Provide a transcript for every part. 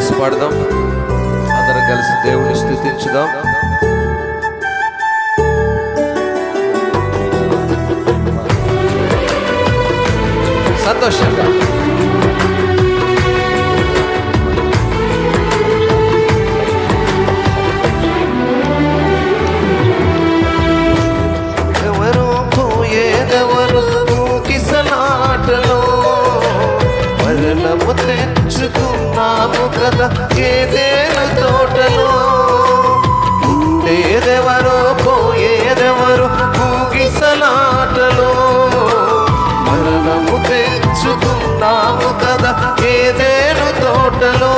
కలిసి పాడదాం, అందరం కలిసి దేవుని స్తుతించుదాం. సంతోషంగా ఎవరు పోయేదెవరు కిసలాటలో మరణము తెచ్చుకున్నాము కదా ఏదేను తోటలో. ఉండేదెవరో పోయేదెవరు కిసలాటలో మరణము తెచ్చుకున్నాము కదా ఏదేను తోటలో.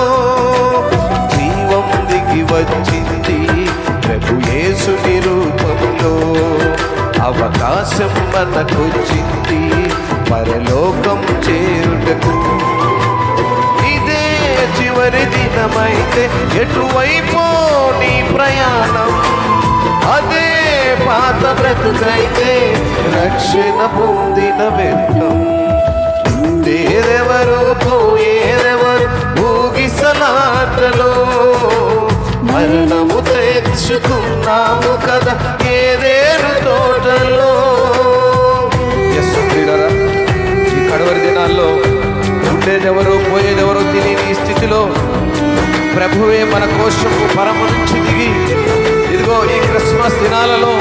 జీవం దిగి వచ్చింది ప్రభు యేసుని రూపంలో, అవకాశం మనకొచ్చింది పరలోకం చేరుటకు. ఇదే చివరి దినమైతే ఎటువైపో నీ ప్రయాణం, అదే పాత బ్రతుకైతే రక్షణ పొందిన వ్యర్థం. ఉండేదెవరు పోయేదెవరు ఊగిసలాటలో మరణము తెచ్చుకున్నాము కదా ఏదేను తోటలో. ఈ కడవరి దినాల్లో ఉండేదెవరో పోయేదెవరో తెలియని ఈ స్థితిలో ప్రభువే మన కోసము పరమ నుంచి దిగి ఇదిగో ఈ క్రిస్మస్ దినాలలో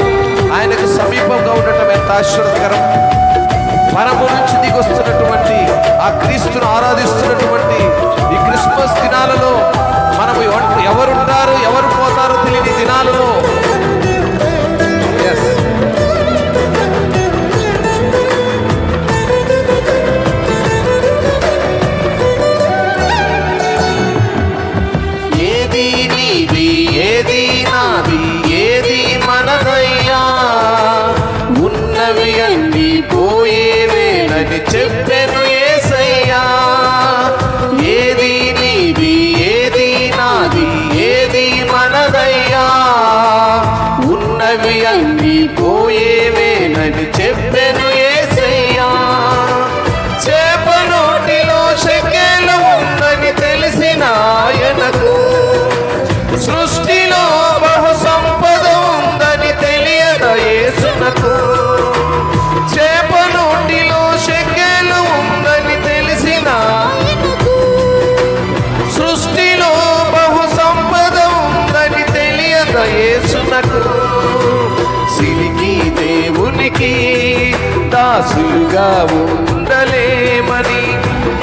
ఆయనకు సమీపంగా ఉండటం ఎంత ఆశ్చర్యకరం. పరము నుంచి దిగొస్తున్నటువంటి ఆ క్రీస్తును ఆరాధిస్తున్నటువంటి ఈ క్రిస్మస్ దినాలలో మనము ఎవరుంటారు ఎవరు పోతారో తెలియని దినాలలో ఏది నీది ఏది నాది ఏది మనదయ్యా, ఉన్నవి అన్ని పోయేవేనని చెప్పెను యేసయ్యా. ఏది నీది ఏది నాది ఏది మనదయ్యా, ఉన్నవి అన్ని పోయేవేనని చెప్పెను యేసయ్యా. చేప నోటిలో షెకెలు ఉందని తెలిసిన ఆయనకు, సృష్టిలో బహు సంపద ఉందని తెలియద యేసునకు. చేప నోటిలో షెకెలు ఉందని తెలిసిన, సృష్టిలో బహు సంపద ఉందని తెలియద యేసునకు. సిరికి దేవునికి దాసులుగా ఉండలేమని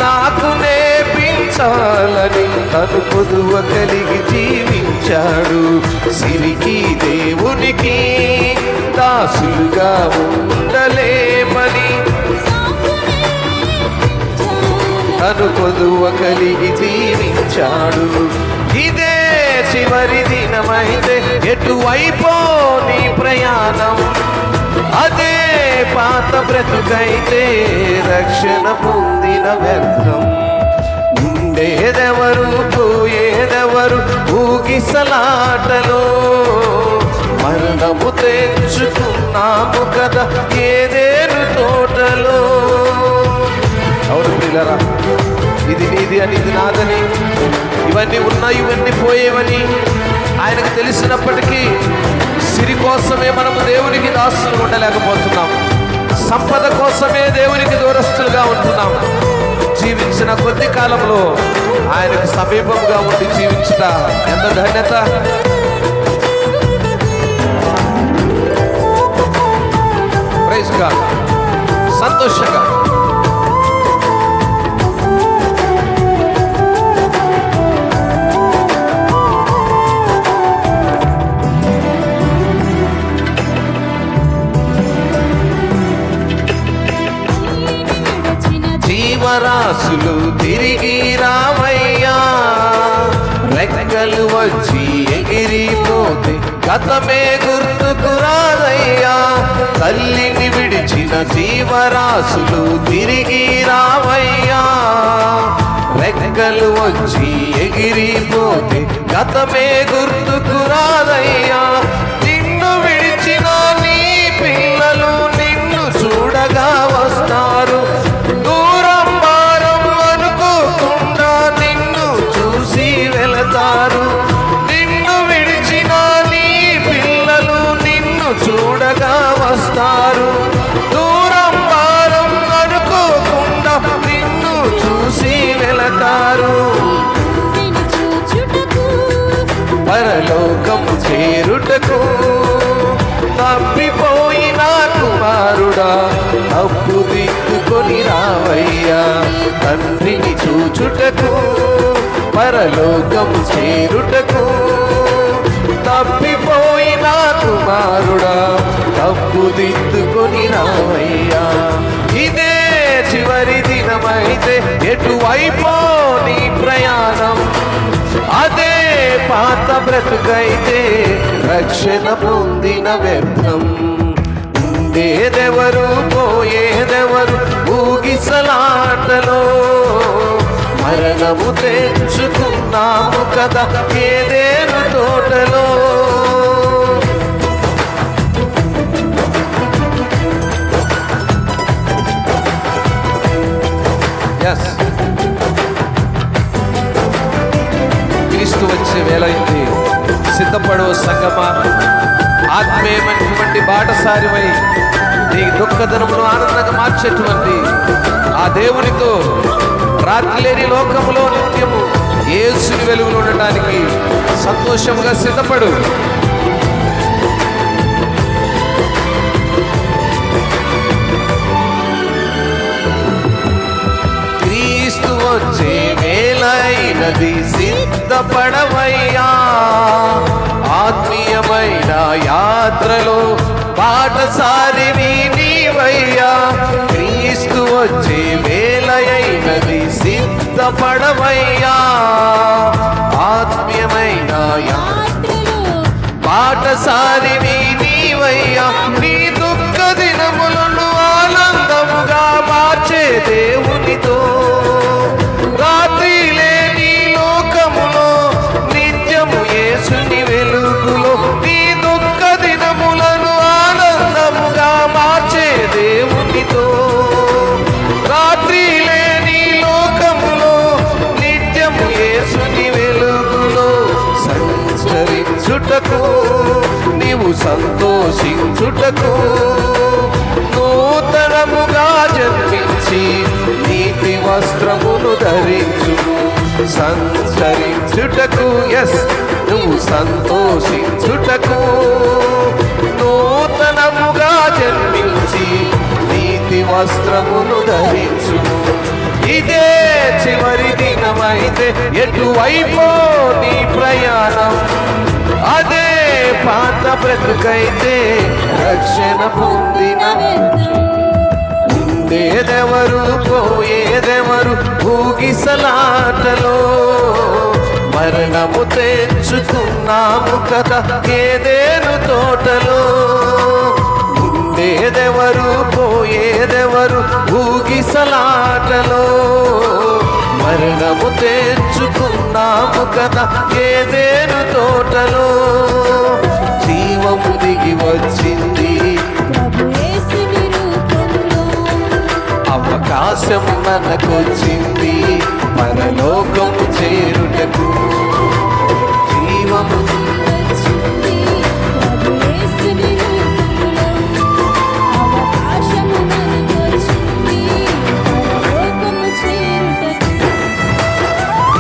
నాకు నేర్పించాలని తను పొదువ కలిగి జీవించాడు. సిరికి దేవునికి దాసులుగా ఉండలేమని తను పొదువ కలిగి జీవించాడు. ఇదే చివరి దినమైతే ఎటువైపో నీ ప్రయాణం, అదే పాత బ్రతుకైతే రక్షణ పొందిన వ్యర్థం. ఉండేదెవరు పోయేదెవరు ఊగిసలాటలో మరణము తెచ్చుకున్నాము కదా ఏదేను తోటలో. అవును పిల్లరా, ఇది నీది అని ఇది నాదని, ఇవన్నీ ఉన్నాయి ఇవన్నీ పోయేవని ఆయనకు తెలిసినప్పటికీ సిరి కోసమే మనము దేవునికి దాసులు ఉండలేకపోతున్నాం. సంపద కోసమే దేవునికి దూరస్తులుగా ఉంటున్నాం. జీవించిన కొద్ది కాలంలో ఆయనకు సమీపంగా ఉండి జీవించుట ఎంత ధన్యత. Praise God. సంతోషంగా జీవరాశులు తిరిగి రావయ్యా, రెక్కలు వచ్చి ఎగిరిపోతే గతమే గుర్తుకు రాదయ్యా. తల్లిని విడిచిన జీవరాశులు తిరిగి రావయ్యా, రెక్కలు వచ్చి ఎగిరిపోతే గతమే గుర్తుకు రాదయ్యా. నిన్ను విడిచిన నీ పిల్లలు నిన్ను చూడగా వస్తారు, దూరం భారం అనుకోకుండా నిన్ను చూసి పరలోకము చేరుటకు. తప్పిపోయిన కుమారుడా తప్పు దిద్దుకొని రావయ్యా, తండ్రిని చూచుటకు పరలోకము చేరుటకు. తప్పిపోయిన కుమారుడా తప్పు దిద్దుకొని రావయ్యా. ఇదే చివరి దినమైతే ఎటువైపో నీ ప్రయాణం, అదే పాత బ్రతుకైతే రక్షణ పొందిన వ్యర్థం. ఉండేదెవరు పోయేదెవరు ఊగిసలాటలో, మరణము తెచ్చుకున్నాము కదా ఏదేను తోటలో. క్రీస్తు వచ్చే వేళైంది, సిద్ధపడు సంగమా. ఆత్మీయమైనటువంటి బాటసారివై నీ దుఃఖదనమును ఆనందంగా మార్చేటువంటి ఆ దేవునితో రాత్రి లేని లోకములో నిత్యము యేసుని వెలుగులో ఉండటానికి సంతోషంగా సిద్ధపడు. క్రీస్తు వచ్చే వేళైనది, సిద్ధపడవయ్యా. ఆత్మీయమైన యాత్రలో బాటసారివి నీవయ్యా. క్రీస్తు వచ్చే వేళైనది, సిద్ధపడవయ్యా. ఆత్మీయమైన బాటసారివి నీవయ్యా. నీ దుఃఖ దినములను ఆనందముగా మార్చే దేవునితో రాత్రి లేని లోకములో నిత్యము యేసుని వెలుగులో. నీ దుఃఖ దినములను ఆనందముగా మార్చే దేవునితో రాత్రి లేని లోకములో నిత్యము యేసుని వెలుగులో సంచరించుటకు, నీవు సంతోషించుటకు, నూతనముగా జన్మించి నీతి వస్త్రమును ధరించు. సంచరించుటకు నువ్వు సంతోషించుటకు, నూతనముగా జన్మించి నీతి వస్త్రమును ధరించు. ఇదే చివరి దినమైతే ఎటువైపో నీ ప్రయాణం, అదే పాత బ్రతుకైతే రక్షణ పొందిన. ఉండేదెవరు పోయేదెవరు ఊగిసలాటలో, మరణము తెచ్చుకున్నాము కదా ఏదేను తోటలో. ఉండేదెవరు పోయేదెవరు ఊగిసలాటలో, మరణము తెచ్చుకున్నాము కదా ఏదేను తోటలో. జీవము దిగి వచ్చింది, అవకాశం మనకొచ్చింది పరలోకం చేరుటకు. జీవము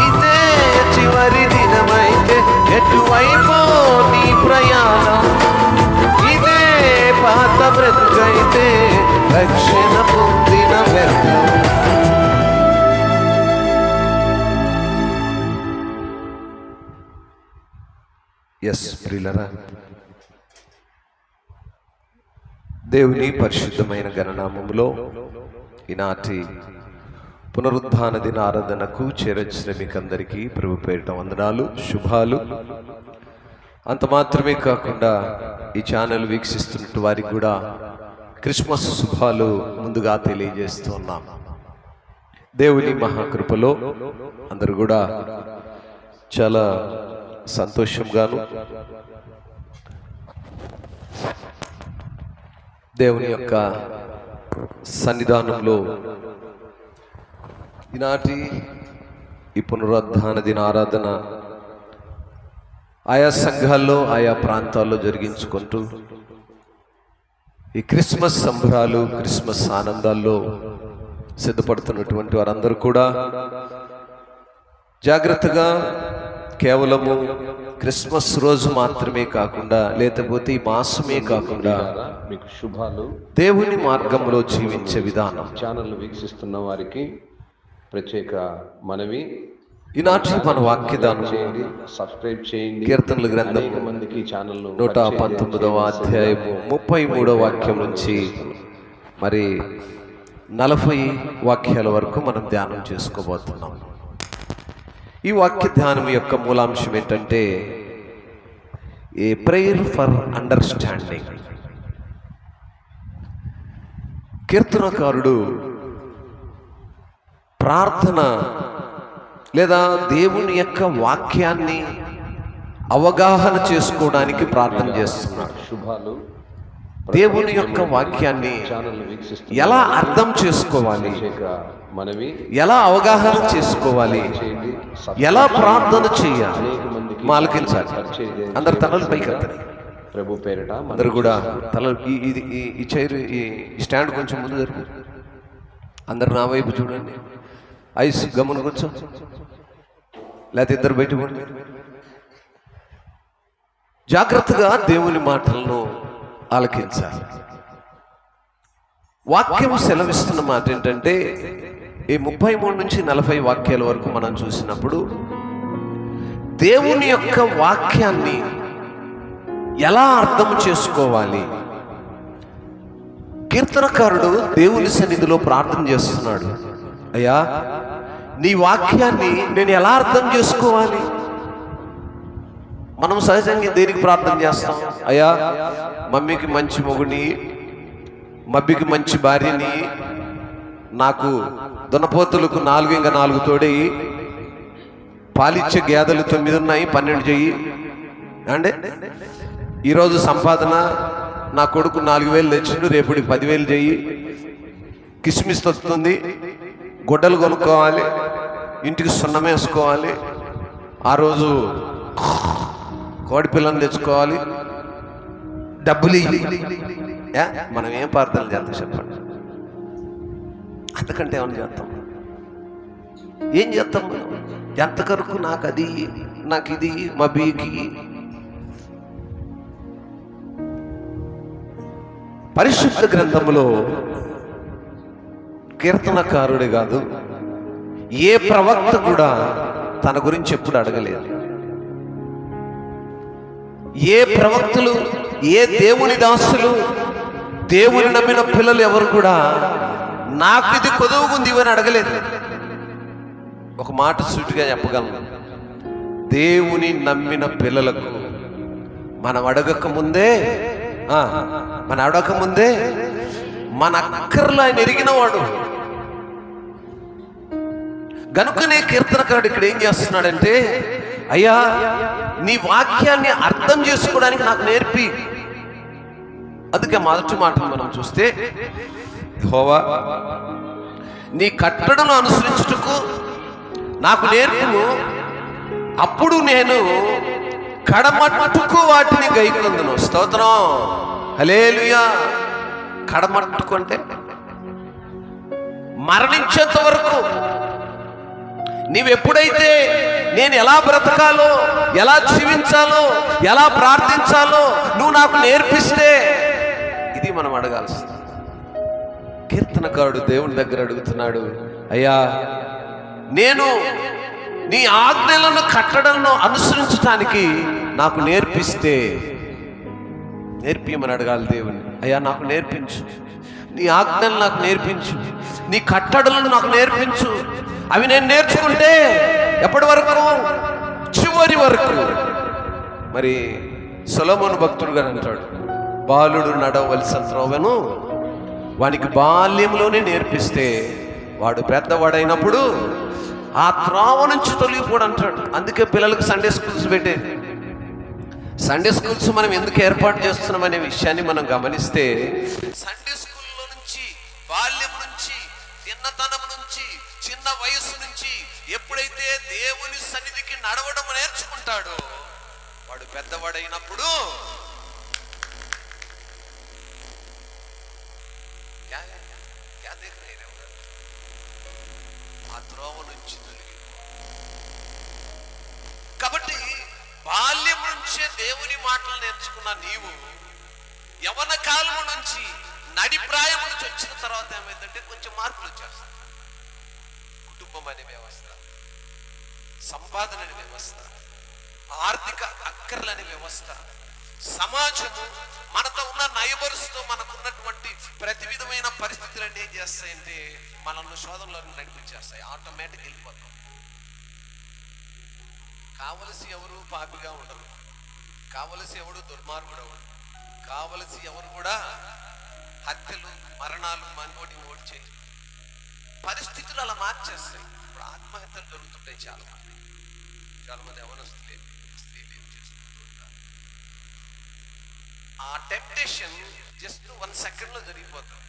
ఇదే చివరి దినమైతే ఎటువైపో నీ ప్రయాణం, ఇదే పాత బ్రతుకైతే రక్షణ పొందిన వ్యర్థం. ప్రియులారా, దేవుని పరిశుద్ధమైన గణనామములో ఈనాటి పునరుద్ధాన దిన ఆరాధనకు చేరొచ్చిన మీకందరికీ ప్రభు పేరిట వందనాలు, శుభాలు. అంత మాత్రమే కాకుండా ఈ ఛానల్ వీక్షిస్తున్నట్టు వారికి కూడా క్రిస్మస్ శుభాలు ముందుగా తెలియజేస్తూ ఉన్నాం. దేవుని మహాకృపలో అందరూ కూడా చాలా సంతోషంగాను దేవుని యొక్క సన్నిధానంలో ఈనాటి ఈ పునరుద్ధాన దిన ఆరాధన ఆయా సంఘాల్లో ఆయా ప్రాంతాల్లో జరిగించుకుంటూ ఈ క్రిస్మస్ సంబరాలు క్రిస్మస్ ఆనందాల్లో సిద్ధపడుతున్నటువంటి వారందరూ కూడా జాగ్రత్తగా కేవలము క్రిస్మస్ రోజు మాత్రమే కాకుండా, లేకపోతే ఈ మాసమే కాకుండా మీకు శుభాలు. దేవుని మార్గంలో జీవించే విధానం ఛానల్ వీక్షిస్తున్న వారికి ప్రత్యేక మనవి, ఈనాటి మన వాక్యదానం చేయండి, సబ్స్క్రైబ్ చేయండి. కీర్తనల గ్రంథం అనేక మందికి ఛానల్ 119వ అధ్యాయము 33వ వాక్యం నుంచి మరి 40 వాక్యాల వరకు మనం ధ్యానం చేసుకోబోతున్నాం. ఈ వాక్య ధ్యానం యొక్క మూలాంశం ఏంటంటే ఏ ప్రేయర్ ఫర్ అండర్స్టాండింగ్. కీర్తనకారుడు ప్రార్థన లేదా దేవుని యొక్క వాక్యాన్ని అవగాహన చేసుకోవడానికి ప్రార్థన చేస్తున్నాడు. శుభాలు. దేవుని యొక్క వాక్యాన్ని ఛానల్ వీక్షిస్తున్న ఎలా అర్థం చేసుకోవాలి, మనవి, ఎలా అవగాహన చేసుకోవాలి, చేయండి, ఎలా ప్రార్థన చేయాలి, అనేక మందికి ఆలకించాలి. అందరు తలలు పైకి ఎత్తారు. ప్రభు పేరిట అందరు కూడా తలలు ఈ చైర్ ఈ స్టాండ్ కొంచెం ముందు జరుపు. అందరు నా వైపు చూడండి. ఐస్ గమ్మున కూర్చో, లేకపోతే ఇద్దరు బయట పోండి. జాగ్రత్తగా దేవుని మాటలను ఆలకించాలి. వాక్యం సెలవిస్తున్న మాట ఏంటంటే ఈ 33 నుంచి 40 వాక్యాల వరకు మనం చూసినప్పుడు దేవుని యొక్క వాక్యాన్ని ఎలా అర్థం చేసుకోవాలి. కీర్తనకారుడు దేవుని సన్నిధిలో ప్రార్థన చేస్తున్నాడు. అయ్యా, నీ వాక్యాన్ని నేను ఎలా అర్థం చేసుకోవాలి? మనం సహజంగా దేనికి ప్రార్థన చేస్తాం? అయ్యా, మమ్మీకి మంచి మొగుని, మబ్బికి మంచి భార్యని, నాకు దున్నపోతులకు 4 తోడయి, పాలిచ్చే గేదెలు 9 ఉన్నాయి, 12 చెయ్యి అంటే ఈరోజు సంపాదన నా కొడుకు 4,000 తెచ్చిండు, రేపుడి 10,000 చెయ్యి, కిస్మిస్ వస్తుంది, గుడ్డలు కొనుక్కోవాలి, ఇంటికి సున్నం వేసుకోవాలి, ఆ రోజు కోడి పిల్లని తెచ్చుకోవాలి, డబ్బులు మనం ఏం ప్రార్థనలు చేస్తాం చెప్పండి? అంతకంటే ఏమన్నా చేస్తాం? ఏం చేస్తాం మనం? ఎంత కరకు నాకు అది, నాకు ఇది, మా బీకి. పరిశుద్ధ గ్రంథంలో కీర్తనకారుడే కాదు, ఏ ప్రవక్త కూడా తన గురించి ఎప్పుడు అడగలేదు. ఏ ప్రవక్తలు, ఏ దేవుని దాసులు, దేవుని నమ్మిన పిల్లలు ఎవరు కూడా నాకు ఇది కొదువుకుంది ఇవని అడగలేదు. ఒక మాట సూటిగా చెప్పగలను, దేవుని నమ్మిన పిల్లలకు మనం అడగకముందే మన అక్కర్లు ఆయన ఎరిగినవాడు. గనుకనే కీర్తనకారుడు ఇక్కడ ఏం చేస్తున్నాడంటే, అయ్యా, నీ వాక్యాన్ని అర్థం చేసుకోవడానికి నాకు నేర్పి. అందుకే మొదటి మాటను మనం చూస్తే, యెహోవా, నీ కట్టడను అనుసరించుటకు నాకు నేర్పు, అప్పుడు నేను కడమట్టుకు వాటిని గైకొందును. స్తోత్రం, హల్లెలూయా. కడమట్టుకు అంటే మరణించేంత వరకు నీవెప్పుడైతే నేను ఎలా బ్రతకాలో, ఎలా జీవించాలో, ఎలా ప్రార్థించాలో నువ్వు నాకు నేర్పిస్తే, ఇది మనం అడగాల్సింది. కీర్తనకారుడు దేవుని దగ్గర అడుగుతున్నాడు, అయ్యా, నేను నీ ఆజ్ఞలను కట్టడలను అనుసరించడానికి నాకు నేర్పిస్తే, నేర్పియమని అడగాలి దేవుని. అయ్యా, నాకు నేర్పించు, నీ ఆజ్ఞలు నాకు నేర్పించు, నీ కట్టడలను నాకు నేర్పించు. అవి నేను నేర్చుకుంటే ఎప్పటి వరకు? చివరి వరకు. మరి సొలొమోను భక్తుడు గారు అంటాడు, బాలుడు నడవలసిన త్రోవను వానికి బాల్యంలోనే నేర్పిస్తే వాడు పెద్దవాడైనప్పుడు ఆ త్రోవ నుంచి తొలగిపోడు అంటాడు. అందుకే పిల్లలకు సండే స్కూల్స్ పెట్టేది. సండే స్కూల్స్ మనం ఎందుకు ఏర్పాటు చేస్తున్నాం అనే విషయాన్ని మనం గమనిస్తే, సండే స్కూల్లో నుంచి, బాల్యం నుంచి, చిన్నతనం నుంచి, చిన్న వయసు నుంచి ఎప్పుడైతే దేవుని సన్నిధికి నడవడం నేర్చుకుంటాడో వాడు పెద్దవాడైనప్పుడు ఆ త్రోవ నుంచి తొలగి. కాబట్టి మాటలు నేర్చుకున్న నీవు యవన కాలము నుంచి నడిప్రాయము నుంచి వచ్చిన తర్వాత ఏమైందంటే కొంచెం మార్పులు వచ్చేస్తాయి. కుటుంబం అనే వ్యవస్థ, సంపాదన అనే వ్యవస్థ, ఆర్థిక అక్కర్లనే వ్యవస్థ, సమాజము, మనతో ఉన్న నైబర్స్తో మనకున్నటువంటి ప్రతి విధమైన పరిస్థితులన్నీ ఏం చేస్తాయంటే మనల్ని శోధనలో నడిపించేస్తాయి. ఆటోమేటిక్ వెళ్ళిపోతాం. కావలసి ఎవరు పాపిగా ఉండరు, కావలసి ఎవడు దుర్మార్గుడు అవడు, కావలసి ఎవరు కూడా హత్యలు మరణాలు మనోటి ఓడి చేయరు. పరిస్థితులు అలా మార్చేస్తాయి. ఇప్పుడు ఆత్మహత్యలు జరుగుతుంటాయి. చాలా మంది యవనస్తులు ఏం చేసుకుంటుంటారు. ఆ టెంప్టేషన్ జస్ట్ 1 సెకండ్ లో జరిగిపోతుంది.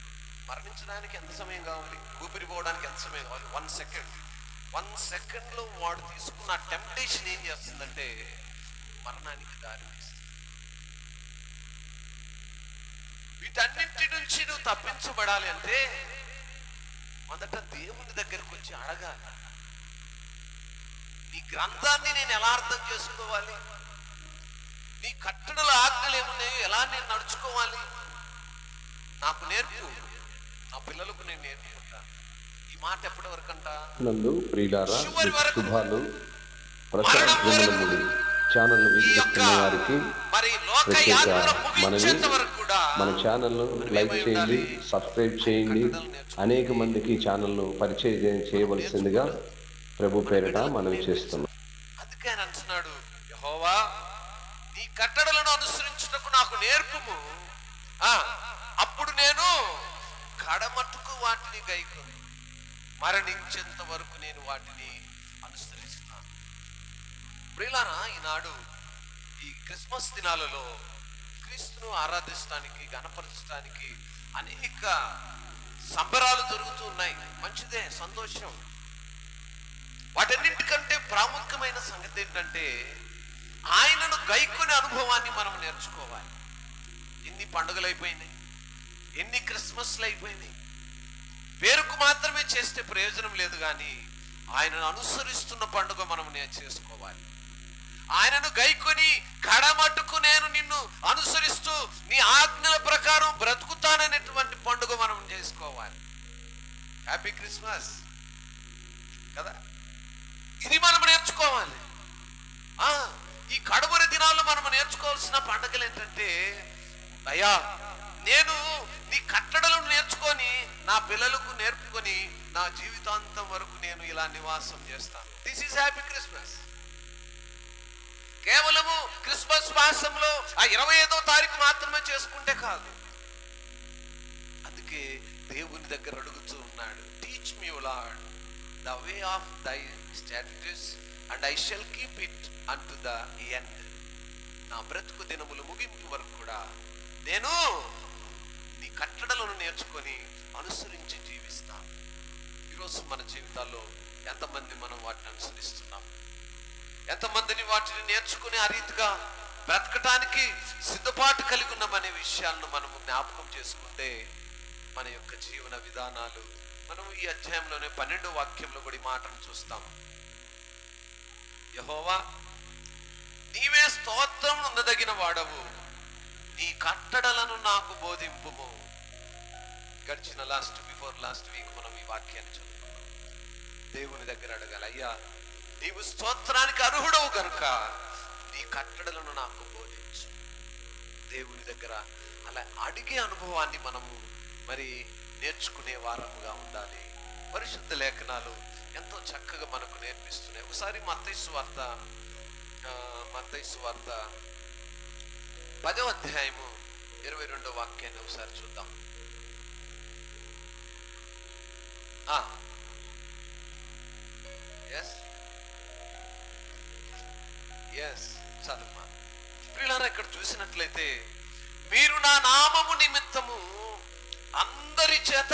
మరణించడానికి ఎంత సమయం కావాలి, ఊపిరి పోవడానికి ఎంత సమయం కావాలి? 1 సెకండ్. 1 సెకండ్ లో వాడు తీసుకున్న టెంప్టేషన్ ఏం చేస్తుందంటే మరణానికి దారి తీస్తుంది. వీటన్నింటి నుంచి నువ్వు తప్పించబడాలి అంటే మొదట దేవుని దగ్గరకు వచ్చి అడగాలి. నీ గ్రంథాన్ని నేను ఎలా అర్థం చేసుకోవాలి, నీ కట్టడల ఆజ్ఞలు ఏమున్నాయో ఎలా నేను నడుచుకోవాలి, నాకు నేర్పు, నా పిల్లలకు నేను నేర్పుకుంటాను. ఈ మాట ఎప్పటి వరకు అంట? నందు ప్రియులారా, చివరి వరకు, శుభాలు. మరణం వరకు, ఛానల్ ఈ యొక్క వీక్షిస్తున్న వారికి మరి లోక యాత్ర ముగించేంత వరకు కూడా మన ఛానల్ను లైక్ చేయండి, సబ్స్క్రైబ్ చేయండి. అనేక మందికి ఛానల్ను పరిచయం చేయవలసిందిగా ప్రభు పేరిట మనవి చేస్తున్నాం. అందుకే ఆయన అంటున్నాడు, యెహోవా నీ కట్టడలను అనుసరించుటకు నాకు నేర్పుము, అప్పుడు నేను కడమట్టుకు వాటిని గైకొను, మరణించేంత వరకు నేను వాటిని అనుసరిస్తాను. ప్రియులారా, ఈనాడు ఈ క్రిస్మస్ దినాలలో క్రీస్తును ఆరాధించడానికి, గణపరచడానికి అనేక సంబరాలు జరుగుతూ ఉన్నాయి. మంచిదే, సంతోషం. వాటన్నింటికంటే ప్రాముఖ్యమైన సంగతి ఏంటంటే ఆయనను గైకొనే అనుభవాన్ని మనం నేర్చుకోవాలి. ఎన్ని పండుగలు అయిపోయినాయి, ఎన్ని క్రిస్మస్లు అయిపోయినాయి. పేరుకు మాత్రమే చేస్తే ప్రయోజనం లేదు, కానీ ఆయనను అనుసరిస్తున్న పండుగ మనం చేసుకోవాలి. ఆయనను గైకొని కడమట్టుకు నేను నిన్ను అనుసరిస్తూ నీ ఆజ్ఞల ప్రకారం బ్రతుకుతాననేటువంటి పండుగ మనం చేసుకోవాలి. హ్యాపీ క్రిస్మస్ కదా, ఇది మనం నేర్చుకోవాలి. ఈ కడవరి దినాల్లో మనం నేర్చుకోవాల్సిన పండుగలు ఏంటంటే, అయ్యా నేను నీ కట్టడలను నేర్చుకొని నా పిల్లలకు నేర్పుకొని నా జీవితాంతం వరకు నేను ఇలా నివాసం చేస్తాను. This is happy Christmas. కేవలము క్రిస్మస్ మాసంలో ఆ 25వ తారీఖు మాత్రమే చేసుకుంటే కాదు. అందుకే దేవుని దగ్గర అడుగుతూ ఉన్నాడు, teach me O Lord the way of thy statutes and I shall keep it unto the end. నా బ్రతుకు దినములు ముగింపు వరకు కూడా నేను నీ కట్టడలను నేర్చుకొని అనుసరించి జీవిస్తాను. ఈరోజు మన జీవితాల్లో ఎంతమంది మనం వాటిని అనుసరిస్తున్నాం? ఎంతమందిని వాటిని నేర్చుకుని ఆ రీతిగా బ్రతకటానికి సిద్ధపాటు కలిగి ఉన్నామనే విషయాలను మనము జ్ఞాపకం చేసుకుంటే మన యొక్క జీవన విధానాలు, మనం ఈ అధ్యాయంలోనే 12వ వాక్యంలో కూడా ఈ మాటను చూస్తాం. యెహోవా నీవే స్తోత్రం ఉండదగిన వాడవు, నీ కట్టడలను నాకు బోధింపుము. గడిచిన బిఫోర్ లాస్ట్ వీక్ మనం ఈ వాక్యాన్ని చదువుకున్నాం. దేవుని దగ్గర అడగాలి, అయ్యా నీవు స్తోత్రానికి అర్హుడవు కనుక నీ కట్టడలను నాకు బోధించు. దేవుని దగ్గర అలా అడిగే అనుభవాన్ని మనము మరి నేర్చుకునే వారముగా ఉండాలి. పరిశుద్ధ లేఖనాలు ఎంతో చక్కగా మనకు నేర్పిస్తున్నాయి. ఒకసారి మత్తయి సువార్త 10వ అధ్యాయము 22వ వాక్యాన్ని ఒకసారి చూద్దాం. చదువు. ప్రియులారా, ఇక్కడ చూసినట్లయితే మీరు నా నామము నిమిత్తము అందరి చేత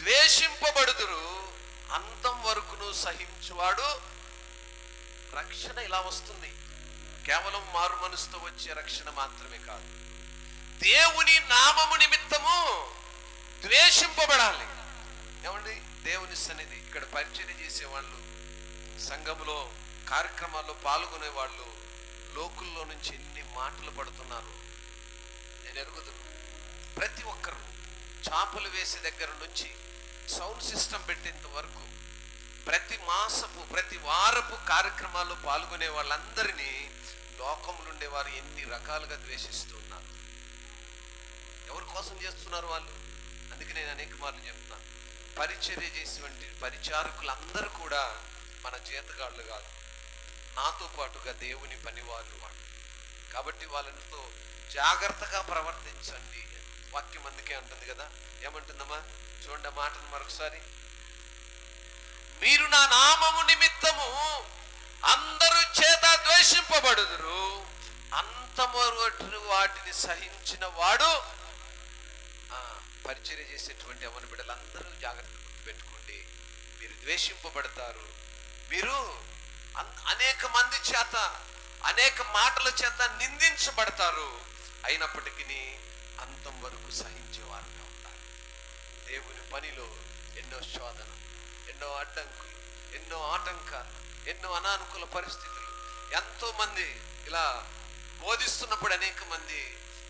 ద్వేషింపబడుదురు, అంతం వరకును సహించువాడు. రక్షణ ఇలా వస్తుంది. కేవలం మారు మనసుతో వచ్చే రక్షణ మాత్రమే కాదు, దేవుని నామము నిమిత్తము ద్వేషింపబడాలి. ఏమండి, దేవుని సన్నిధి ఇక్కడ పరిచర్య చేసేవాళ్ళు, సంఘములో కార్యక్రమాల్లో పాల్గొనే వాళ్ళు లోకుల్లో నుంచి ఎన్ని మాటలు పడుతున్నారు నేను ఎరుగుదును. ప్రతి ఒక్కరు చాపలు వేసే దగ్గర నుంచి సౌండ్ సిస్టమ్ పెట్టేంత వరకు ప్రతి వారపు కార్యక్రమాల్లో పాల్గొనే వాళ్ళందరినీ లోకంలో ఉండేవారు ఎన్ని రకాలుగా ద్వేషిస్తున్నారు. ఎవరి కోసం చేస్తున్నారు వాళ్ళు? అందుకే నేను అనేక మార్లు చెప్తున్నాను, పరిచర్య చేసేటువంటి పరిచారకులందరూ కూడా మన జీతగాళ్ళు కాదు, నాతో పాటుగా దేవుని పని వాళ్ళు. కాబట్టి వాళ్ళతో జాగ్రత్తగా ప్రవర్తించండి. వాక్యం అందుకే అంటుంది కదా, ఏమంటుందమ్మా చూడండి ఆ మాటను మరొకసారి. మీరు నా నామము నిమిత్తము అందరూ చేత ద్వేషింపబడుదురు, అంతమొరటి వాటిని సహించిన వాడు. పరిచర్య చేసేటువంటి అవన బిడ్డలందరూ జాగ్రత్త గుర్తుపెట్టుకోండి. మీరు ద్వేషింపబడతారు, మీరు అనేక మంది చేత అనేక మాటల చేత నిందించబడతారు, అయినప్పటికీ అంతం వరకు సహించేవారుగా ఉంటారు. దేవుని పనిలో ఎన్నో శోధన, ఎన్నో అడ్డంకులు, ఎన్నో ఆటంకాలు, ఎన్నో అనానుకూల పరిస్థితులు. ఎంతో మంది ఇలా బోధిస్తున్నప్పుడు అనేక మంది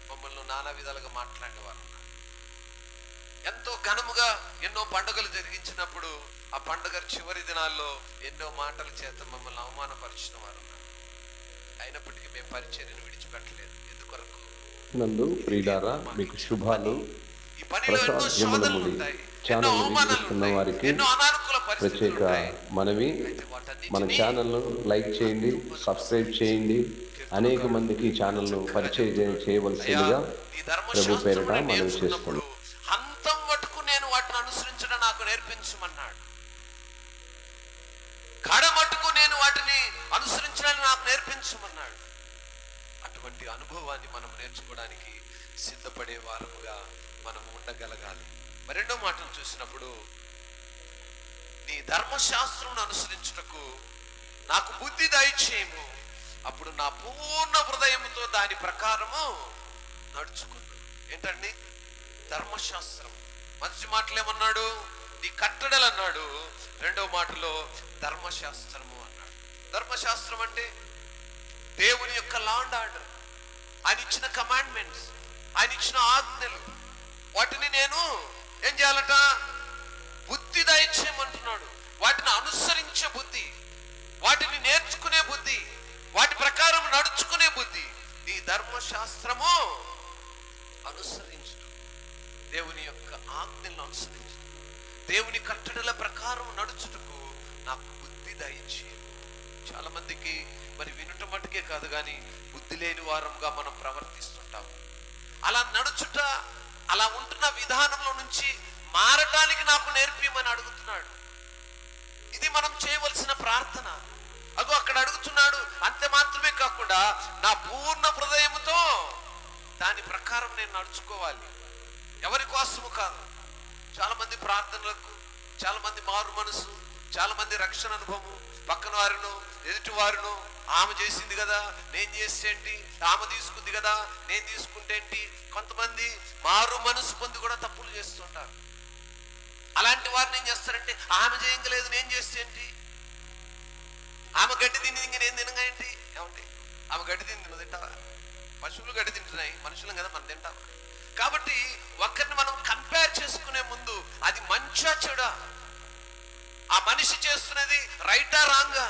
మమ్మల్ని నానా విధాలుగా మాట్లాడేవారు. ఎంతో ఘనముగా ఎన్నో పండుగలు జరిగించినప్పుడు ఆ పండుగ చివరి దినాల్లో ఎన్నో మాటల చేత మమ్మల్ని అవమానపరిచిన వారు. అయినప్పటికీ మేము పరిచర్యను విడిచిపెట్టలేదు. ఎందుకొరకు? నందు ప్రియులారా, మీకు శుభాలు. ఈ పనిలో ఎన్నో శోధనలు ఉంటాయి, ఎన్నో అవమానాలు ఉంటాయి, ఎన్నో అనానుకూల పరిస్థితులు ఉంటాయి. మనవి మన ఛానల్ను లైక్ చేయండి, సబ్స్క్రైబ్ చేయండి, అనేక మందికి ఛానల్ను పరిచయం చేయవలసిందిగా ప్రభు పేరిట మనం చేస్తున్నాం. అంతం మటుకు నేను వాటిని అనుసరించడం నాకు నేర్పించమన్నాడు. కడ మటుకు నేను వాటిని అనుసరించడానికి నాకు నేర్పించమన్నాడు. అటువంటి అనుభవాన్ని మనం నేర్చుకోవడానికి సిద్ధపడే వారముగా మనం ఉండగలగాలి. మరెన్నో మాటలు చూసినప్పుడు, నీ ధర్మశాస్త్రం అనుసరించుటకు నాకు బుద్ధి దయచేయము, అప్పుడు నా పూర్ణ హృదయంతో దాని ప్రకారము నడుచుకున్నాను. ఏంటండి ధర్మశాస్త్రం? మొదటి మాటలు ఏమన్నాడు? నీ కట్టడలు అన్నాడు. రెండవ మాటలో ధర్మశాస్త్రము అన్నాడు. ధర్మశాస్త్రం అంటే దేవుని యొక్క లా అండ్ ఆర్డర్, ఆయన ఇచ్చిన కమాండ్మెంట్స్, ఆయన ఇచ్చిన ఆజ్ఞలు. వాటిని నేను ఏం చేయాలట? బుద్ధి దయచేయమంటున్నాడు. వాటిని అనుసరించే బుద్ధి, వాటిని నేర్చుకునే బుద్ధి, వాటి ప్రకారం నడుచుకునే బుద్ధి. నీ ధర్మశాస్త్రము అనుసరించు, దేవుని యొక్క ఆజ్ఞలను అనుసరించు, దేవుని కట్టడల ప్రకారం నడుచుటకు నాకు బుద్ధి దయచేయు. చాలా మందికి మరి వినటం మటుకే కాదు కానీ బుద్ధి లేని వారంగా మనం ప్రవర్తిస్తుంటాము. అలా నడుచుట, అలా ఉంటున్న విధానంలో నుంచి మారటానికి నాకు నేర్పిమని అడుగుతున్నాడు. ఇది మనం చేయవలసిన ప్రార్థన. అగో అక్కడ అడుగుతున్నాడు. అంతే మాత్రమే కాకుండా నా పూర్ణ హృదయముతో దాని ప్రకారం నేను నడుచుకోవాలి. ఎవరి కోసము కాదు. చాలా మంది ప్రార్థనలకు, చాలా మంది మారు మనసు, చాలా మంది రక్షణ అనుభవం, పక్కన వారిను ఎదుటి వారిను ఆమె చేసింది కదా నేను చేస్తే ఏంటి, ఆమె తీసుకుంది కదా నేను తీసుకుంటే ఏంటి. కొంతమంది మారు మనసు పొంది కూడా తప్పులు చేస్తుంటారు. అలాంటి వారిని ఏం చేస్తారంటే, ఆమె చేయగలేదు నేను చేస్తే ఏంటి, ఆమె గడ్డి తిని ఇంక నేను తినగా ఏంటి. ఏమంటే ఆమె గడ్డి తిని నువ్వు తింటావా? పశువులు గడ్డి తింటున్నాయి, మనుషులం కదా మనం తింటావా? కాబట్టి ఒక్కరిని మనం కంపేర్ చేసుకునే ముందు అది మంచా చెడా, ఆ మనిషి చేస్తున్నది రైటా రాంగా,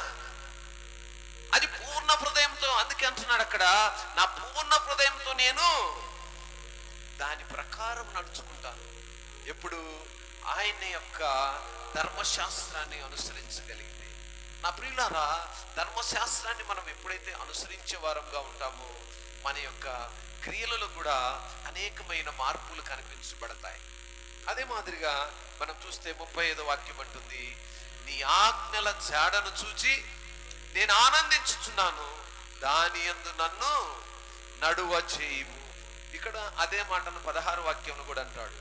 అది పూర్ణ హృదయంతో. అందుకే అంటున్నాడు అక్కడ, నా పూర్ణ హృదయంతో నేను దాని ప్రకారం నడుచుకుంటాను. ఎప్పుడు? ఆయన యొక్క ధర్మశాస్త్రాన్ని అనుసరించగలిగితే. నా ప్రియులారా, ధర్మశాస్త్రాన్ని మనం ఎప్పుడైతే అనుసరించే వారంగా ఉంటామో మన యొక్క క్రియలలో కూడా అనేకమైన మార్పులు కనిపించబడతాయి. అదే మాదిరిగా మనం చూస్తే 35వ వాక్యం అంటుంది, నీ ఆజ్ఞల జాడను చూచి నేను ఆనందించుచున్నాను, దాని యందు నన్ను నడువ చేయము. ఇక్కడ అదే మాటను 16వ వాక్యంలో కూడా అంటాడు,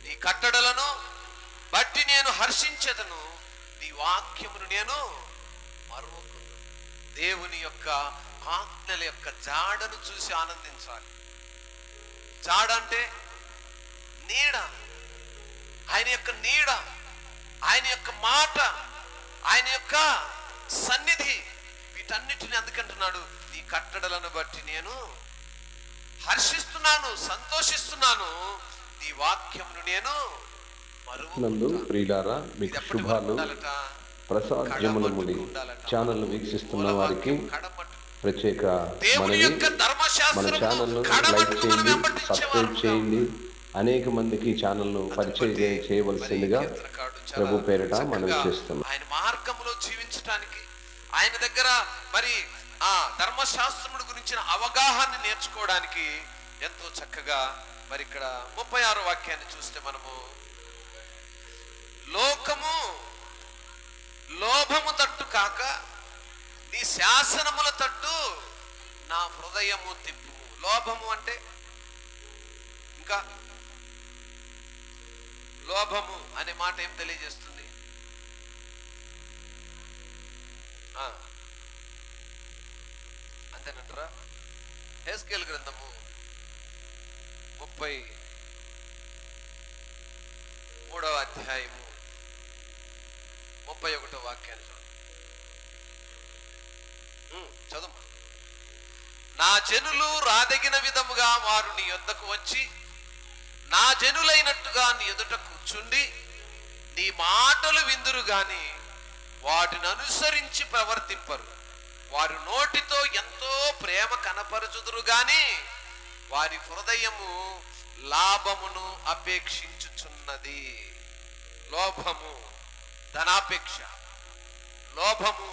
నీ కట్టడలను బట్టి నేను హర్షించెదను, నీ వాక్యమును నేను మరువకును. దేవుని యొక్క ఆజ్ఞల యొక్క జాడను చూసి ఆనందించాలి. జాడ అంటే నీడ, ఆయన యొక్క నీడ, ఆయన యొక్క మాట, ఆయన యొక్క సన్నిధి, వీటన్నిటిని అందుకంటున్నాడు, నీ కట్టడలను బట్టి నేను హర్షిస్తున్నాను, సంతోషిస్తున్నాను, నీ వాక్యమును నేను నందు ప్రియులారా, మీకు శుభాలు. ప్రసాద్ జములముడి ఛానల్ వీక్షిస్తున్న వారికి ప్రత్యేక మనవి, మన ఛానల్ను లైక్ చేయండి, సబ్స్క్రైబ్ చేయండి, అనేక మందికి ఛానల్ను పరిచయం చేయవలసిందిగా ప్రభు పేరిట మనవి చేస్తున్నాం. ఆయన మార్గంలో జీవించడానికి, ఆయన దగ్గర మరి ఆ ధర్మశాస్త్రముడు గురించిన అవగాహన నేర్చుకోవడానికి ఎంతో చక్కగా మరి ఇక్కడ 36 వాక్యాన్ని చూస్తే మనము, లోకము లోభము తట్టు కాక నీ శాసనముల తట్టు నా హృదయము తిప్పు. లోభము అంటే ఇంకా లోభము అనే మాట ఏం తెలియజేస్తుంది? అంతేనంటారా? హెస్కేల్ గ్రంథము 33వ అధ్యాయము 31వ వాక్యాన్ని చదువు. నా జనులు రాదగిన విధముగా వారు నీ యొద్దకు వచ్చి నా జనులైనట్టుగా నీ ఎదుట కూర్చుండి నీ మాటలు విందురు గాని వాటిని అనుసరించి ప్రవర్తింపరు. వారి నోటితో ఎంతో ప్రేమ కనపరచుదురు గాని వారి హృదయము లాభమును అపేక్షించుచున్నది. లోభము, ధనాపేక్ష, లోభము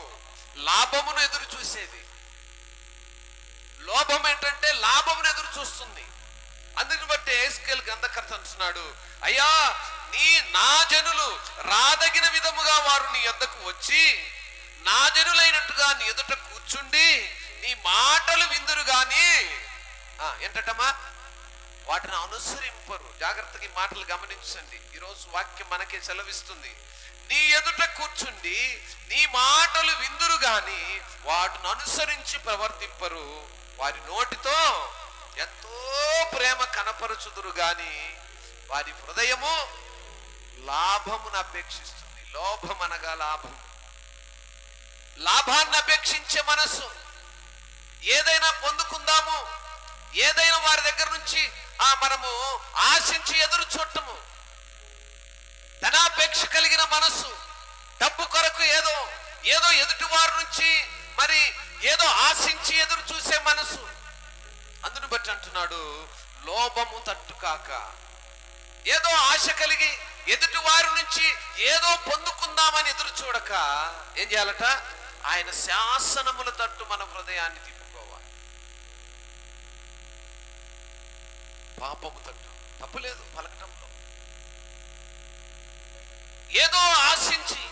లాభమును ఎదురు చూసేది. లోభం ఏంటంటే లాభమును ఎదురు చూస్తుంది. అందుని బట్టి హెస్కేల్ గ్రంథకర్త అంటున్నాడు, అయ్యా నా జనులు రాదగిన విధముగా వారు నీ యొద్దకు వచ్చి నా జనులైనట్టుగా నీ ఎదుట కూర్చుండి నీ మాటలు విందురు గాని ఏంటమ్మా వాటిని అనుసరింపరు. జాగ్రత్తగా ఈ మాటలు గమనించండి. ఈరోజు వాక్యం మనకే సెలవిస్తుంది, నీ ఎదుట కూర్చుండి నీ మాటలు విందురు గాని వాటిని అనుసరించి ప్రవర్తింపరు. వారి నోటితో ఎంతో ప్రేమ కనపరచుదురు గాని వారి హృదయము లాభమును అపేక్షిస్తుంది. లోభం అనగా లాభము, లాభాన్ని అపేక్షించే మనసు. ఏదైనా పొందుకుందాము, ఏదైనా వారి దగ్గర నుంచి మనము ఆశించి ఎదురు చూడటము, ధనాపేక్ష కలిగిన మనసు, డబ్బు కొరకు ఏదో ఎదుటి వారి నుంచి మరి ఏదో ఆశించి ఎదురు చూసే మనసు. అందును బట్టి అంటున్నాడు, లోభము తట్టు కాక ఏదో ఆశ కలిగి ఎదుటి వారి నుంచి ఏదో పొందుకుందామని ఎదురు చూడక ఏం చేయాలట? ఆయన శాసనముల తట్టు మన హృదయాన్ని తిప్పుకోవాలి. పాపము తట్టు తప్పులేదు పలకటంలో. ఏదో ఆశించి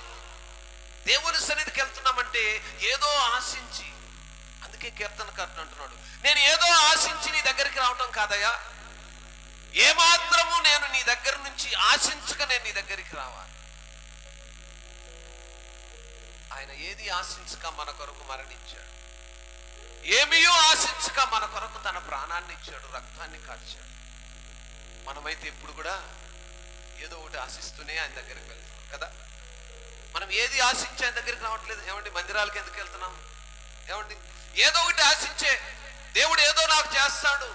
దేవుని సన్నిధికి వెళ్తున్నామంటే ఏదో ఆశించి, అందుకే కీర్తనకారుడు అంటున్నాడు, నేను ఏదో ఆశించి నీ దగ్గరికి రావటం కాదయ్యా, ఏమాత్రము నేను నీ దగ్గర నుంచి ఆశించక నేను నీ దగ్గరికి రావాలి. ఆయన ఏది ఆశించక మన కొరకు మరణించాడు, ఏమీయో ఆశించక మన కొరకు తన ప్రాణాన్ని ఇచ్చాడు, రక్తాన్ని కార్చాడు. మనమైతే ఎప్పుడు కూడా ఏదో ఒకటి ఆశిస్తూనే ఆయన దగ్గరికి వెళ్తాం కదా. మనం ఏది ఆశించి ఆయన దగ్గరికి రావట్లేదు. ఏమండి, మందిరాలకు ఎందుకు వెళ్తున్నాం? ఏమండి, ఏదో ఒకటి ఆశించే దేవుడు ఏదో నాకు చేస్తాడు,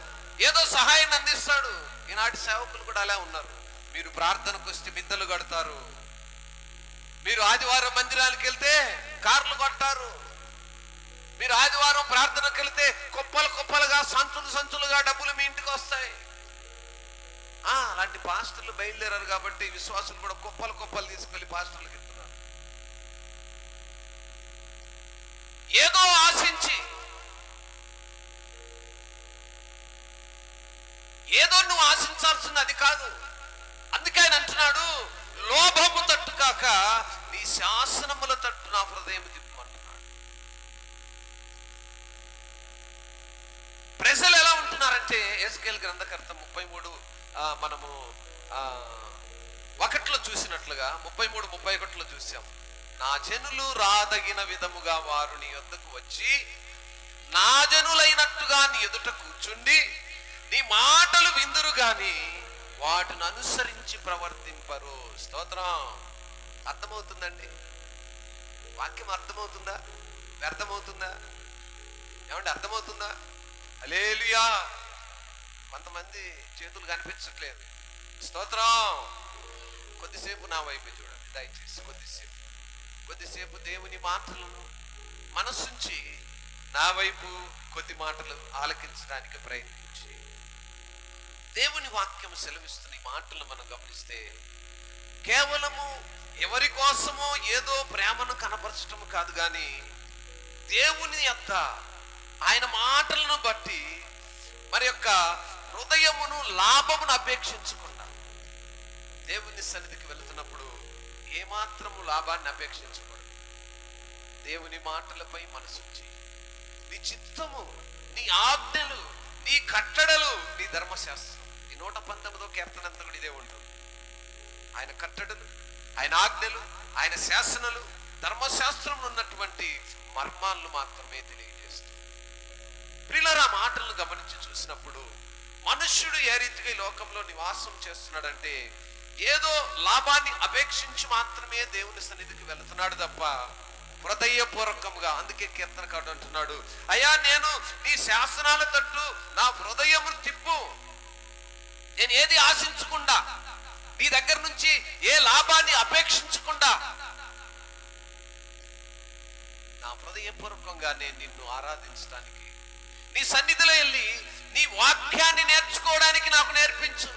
ఏదో సహాయాన్ని అందిస్తాడు. ఈనాటి సేవకులు కూడా అలా ఉన్నారు. మీరు ప్రార్థనకు వస్తే మిద్దలు కడతారు, మీరు ఆదివారం మందిరానికి వెళ్తే కార్లు కొట్టారు, మీరు ఆదివారం ప్రార్థనకు వెళ్తే కుప్పలుగా సంచులుగా డబ్బులు మీ ఇంటికి వస్తాయి. అలాంటి పాస్టర్లు బయలుదేరారు కాబట్టి విశ్వాసులు కూడా కుప్పలు తీసుకెళ్లి పాస్టర్లకు ఇస్తున్నారు. ఏదో ఆశించి ఏదో నువ్వు ఆశించాల్సింది అది కాదు. అందుకే ఆయన అంటున్నాడు, లోభము తట్టు కాక నీ శాసనముల తట్టు నా హృదయం తిప్పమంటున్నాడు. ప్రజలు ఎలా ఉంటున్నారంటే హెస్కేల్ గ్రంథకర్త 33 మనము 1లో చూసినట్లుగా 33:31 చూసాం. నా జనులు రాదగిన విధముగా వారు నీ యొద్దకు వచ్చి నా జనులైనట్టుగా నీ ఎదుట కూర్చుండి నీ మాటలు విందురు గాని వాటిని అనుసరించి ప్రవర్తింపరు. స్తోత్రం. అర్థమవుతుందండి? వాక్యం అర్థమవుతుందా? వ్యర్థమవుతుందా? ఏమంటే అర్థమవుతుందా? హల్లెలూయా. కొంతమంది చేతులు కనిపించట్లేదు. స్తోత్రం. కొద్దిసేపు నా వైపు చూడండి దయచేసి. కొద్దిసేపు దేవుని మాటలను మనసుంచి నా వైపు కొద్ది మాటలు ఆలకించడానికి ప్రయత్నించి, దేవుని వాక్యం సెలవిస్తున్న ఈ మాటలు మనం గమనిస్తే కేవలము ఎవరి కోసమో ఏదో ప్రేమను కనపరచటం కాదు, కానీ దేవుని యొక్క ఆయన మాటలను బట్టి మరి యొక్క హృదయమును లాభమును అపేక్షించకుండా దేవుని సన్నిధికి వెళుతున్నప్పుడు ఏమాత్రము లాభాన్ని అపేక్షించకూడదు. దేవుని మాటలపై మనసుంచి నీ చిత్తము, నీ ఆజ్ఞలు, నీ కట్టడలు, నీ ధర్మశాస్త్రం, ఈ 119వ కీర్తన అంతా కూడా ఇదే ఉంటుంది. ఆయన కట్టడలు, ఆయన ఆజ్ఞలు, ఆయన శాసనాలు, ధర్మశాస్త్రంలో ఉన్నటువంటి మర్మాలను మాత్రమే తెలియజేస్తుంది. ప్రియులారా, మాటలను గమనించి చూసినప్పుడు మనుష్యుడు ఏ రీతిగా ఈ లోకంలో నివాసం చేస్తున్నాడంటే ఏదో లాభాన్ని అపేక్షించి మాత్రమే దేవుని సన్నిధికి వెళుతున్నాడు తప్ప హృదయపూర్వకంగా. అందుకే కీర్తనకారుడు అంటున్నాడు, అయ్యా నేను నీ శాసనాల తట్టు నా హృదయమును తిప్పు, నేను ఏది ఆశించకుండా, నీ దగ్గర నుంచి ఏ లాభాన్ని అపేక్షించకుండా నా హృదయపూర్వకంగా నేను నిన్ను ఆరాధించడానికి, నీ సన్నిధిలో వెళ్ళి నీ వాక్యాన్ని నేర్చుకోవడానికి నాకు నేర్పించు.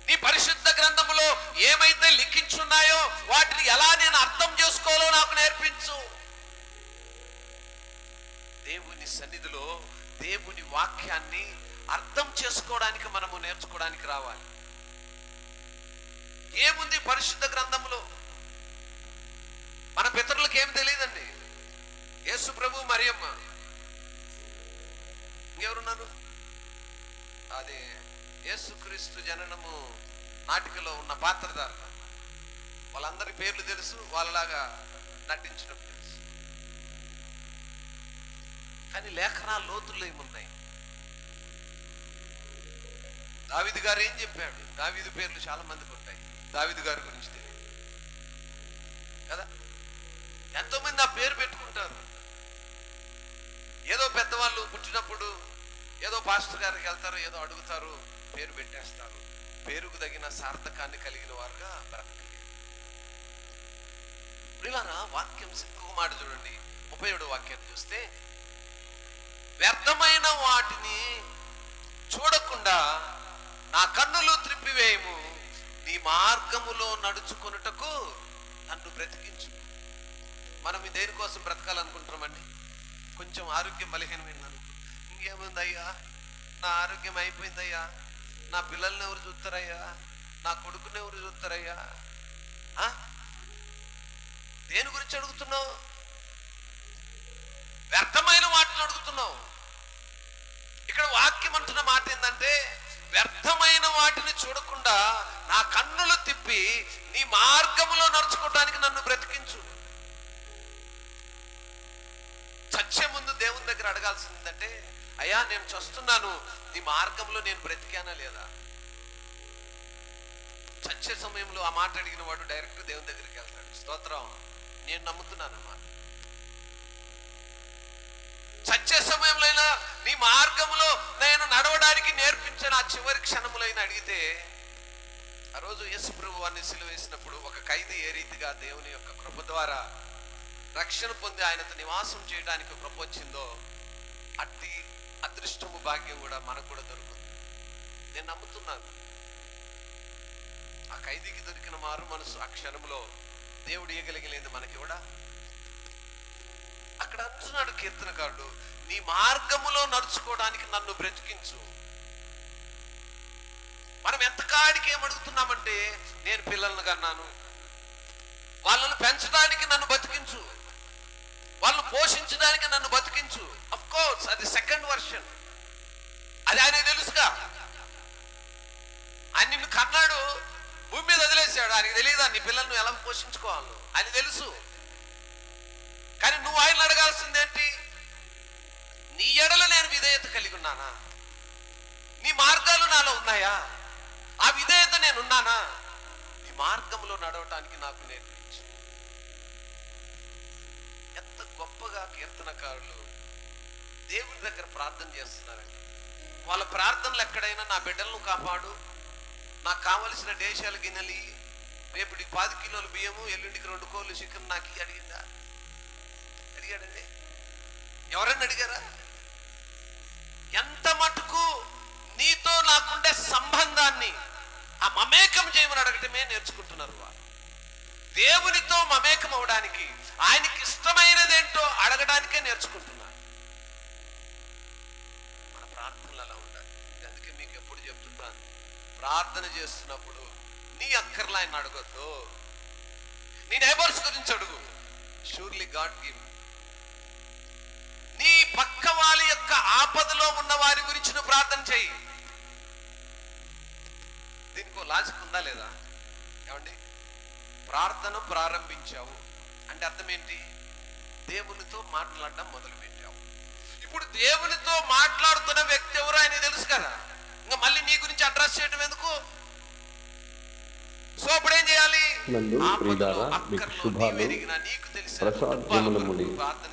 నీ పరిశుద్ధ గ్రంథములో ఏమైతే లిఖించున్నాయో వాటిని ఎలా నేను అర్థం చేసుకోవాలో నాకు నేర్పించు. దేవుని సన్నిధిలో దేవుని వాక్యాన్ని అర్థం చేసుకోవడానికి మనము నేర్చుకోవడానికి రావాలి. ఏముంది పరిశుద్ధ గ్రంథములో? మన పితరులకు ఏం తెలియదండి. యేసు ప్రభు, మరియమ్మ, ఇంకెవరున్నారు? అదే యేసుక్రీస్తు జననము నాటికలో ఉన్న పాత్రధారులు, వాళ్ళందరి పేర్లు తెలుసు, వాళ్ళలాగా నటించడం తెలుసు. కానీ లేఖనాల లోతుల్లో ఏమున్నాయి? దావీదు గారు ఏం చెప్పాడు? దావీదు పేర్లు చాలా మందికి ఉంటాయి, దావీదు గారి గురించి తెలియదు కదా. ఎంతో మంది ఆ పేరు పెట్టుకుంటారు. ఏదో పెద్దవాళ్ళు పుట్టినప్పుడు ఏదో పాస్టర్ గారికి వెళ్తారు, ఏదో అడుగుతారు, పేరు పెట్టేస్తారు. పేరుకు తగిన సార్థకాన్ని కలిగిన వారుగా బ్రతకలేదు. ప్రియులారా, వాక్యం ఇంకొక మాట చూడండి, 37వ వాక్యాన్ని చూస్తే, వ్యర్థమైన వాటిని చూడకుండా నా కన్నులు త్రిప్పివేయము, నీ మార్గములో నడుచుకొనుటకు నన్ను బ్రతికించు. మనం దేనికోసం బ్రతకాలనుకుంటున్నామండి? కొంచెం ఆరోగ్యం బలహీనమైందను, ఇంకేముందయ్యా, నా ఆరోగ్యం అయిపోయిందయ్యా, నా పిల్లల్ని ఎవరు చూస్తారయ్యా, నా కొడుకుని ఎవరు చూస్తారయ్యా? దేని గురించి అడుగుతున్నావు? వ్యర్థమైన వాటిని అడుగుతున్నావు. ఇక్కడ వాక్యం అంటున్న మాట ఏంటంటే, వ్యర్థమైన వాటిని చూడకుండా నా కన్నులు తిప్పి నీ మార్గములో నడుచుకోవడానికి నన్ను బ్రతికించు. చచ్చే ముందు దేవుని దగ్గర అడగాల్సిందంటే, అయ్యా నేను చస్తున్నాను, నీ మార్గంలో నేను బ్రతికానా లేదా? చచ్చే సమయంలో ఆ మాట అడిగిన వాడు డైరెక్ట్ దేవుని దగ్గరికి వెళ్తాడు. స్తోత్రం, నేను నమ్ముతున్నాను అన్నమాట. చచ్చే సమయంలో అయినా నీ మార్గంలో నేను నడవడానికి నేర్పించిన ఆ చివరి క్షణములైనా అడిగితే, ఆ రోజు యేసు ప్రభు వారిని సిలువ వేసినప్పుడు ఒక ఖైదీ ఏ రీతిగా దేవుని యొక్క కృప ద్వారా రక్షణ పొంది ఆయనతో నివాసం చేయడానికి కృప వచ్చిందో, అట్టి అదృష్టము భాగ్యం కూడా మనకు కూడా దొరుకుతుంది. నేను నమ్ముతున్నాను. ఆ ఖైదీకి దొరికిన మారు మనసు ఆ క్షణంలో దేవుడు ఇవ్వగలిగలేదు మనకి కూడా. అక్కడ అంటున్నాడు కీర్తనకారుడు, నీ మార్గములో నడుచుకోవడానికి నన్ను బ్రతికించు. మనం ఎంతకాడికి ఏమడుగుతున్నామంటే, నేను పిల్లలను కన్నాను, వాళ్ళను పెంచడానికి నన్ను బతికించు, వాళ్ళను పోషించడానికి నన్ను బతికించు. అఫ్ కోర్స్ అది సెకండ్ వర్షన్, అది ఆయనకు తెలుసుగా. ఆయన నిన్ను కన్నాడు, భూమి మీద వదిలేశాడు, ఆయనకు తెలియదా నీ పిల్లలను ఎలా పోషించుకోవాలో? ఆయన తెలుసు. కానీ నువ్వు ఆయన అడగాల్సిందేంటి? నీ ఎడల నేను విధేయత కలిగి ఉన్నానా? నీ మార్గాలు నాలో ఉన్నాయా? ఆ విధేయత నేనున్నానా? నీ మార్గంలో నడవటానికి నాకు నేర్పించు. ప్రార్థన చేస్తున్నారండి. వాళ్ళ ప్రార్థనలు ఎక్కడైనా నా బిడ్డలను కాపాడు, నాకు కావలసిన దేశాల గిన్నెలు, రేపుడికి 10 కిలోల బియ్యము, ఎల్లుండికి 2 కోళ్ళు చికెన్ నాకు అడిగిందా? అడిగాడండి? ఎవరన్నా అడిగారా? ఎంత మటుకు నీతో నాకుండే సంబంధాన్ని ఆ మమేకం చేయమని అడగటమే నేర్చుకుంటున్నారు వారు. దేవునితో మమేకం అవడానికి, ఆయనకి ఇష్టమైనదేంటో అడగడానికే నేర్చుకుంటున్నారు. మన ప్రార్థనలు అలా ఉండాలి. అందుకే మీకు ఎప్పుడు చెప్తున్నాను, ప్రార్థన చేస్తున్నప్పుడు నీ అక్కర్లు ఆయన అడగొద్దు, నీ నైబర్స్ గురించి అడుగు. Surely God give. నీ పక్క వాళ్ళ యొక్క ఆపదలో ఉన్న వారి గురించి నువ్వు ప్రార్థన చేయి. దీనికి లాజిక్ ఉందా లేదా? ఏమండి, ప్రార్థన ప్రారంభించావు అంటే అర్థం ఏంటి? దేవునితో మాట్లాడడం మొదలు పెట్టావు. ఇప్పుడు దేవునితో మాట్లాడుతున్న వ్యక్తి ఎవరు ఆయన తెలుసు కదా, ఇంకా మళ్ళీ నీ గురించి అడ్రస్ చేయడం ఎందుకు? సో అప్పుడు ఏం చేయాలి? ప్రసాద్ జములముడి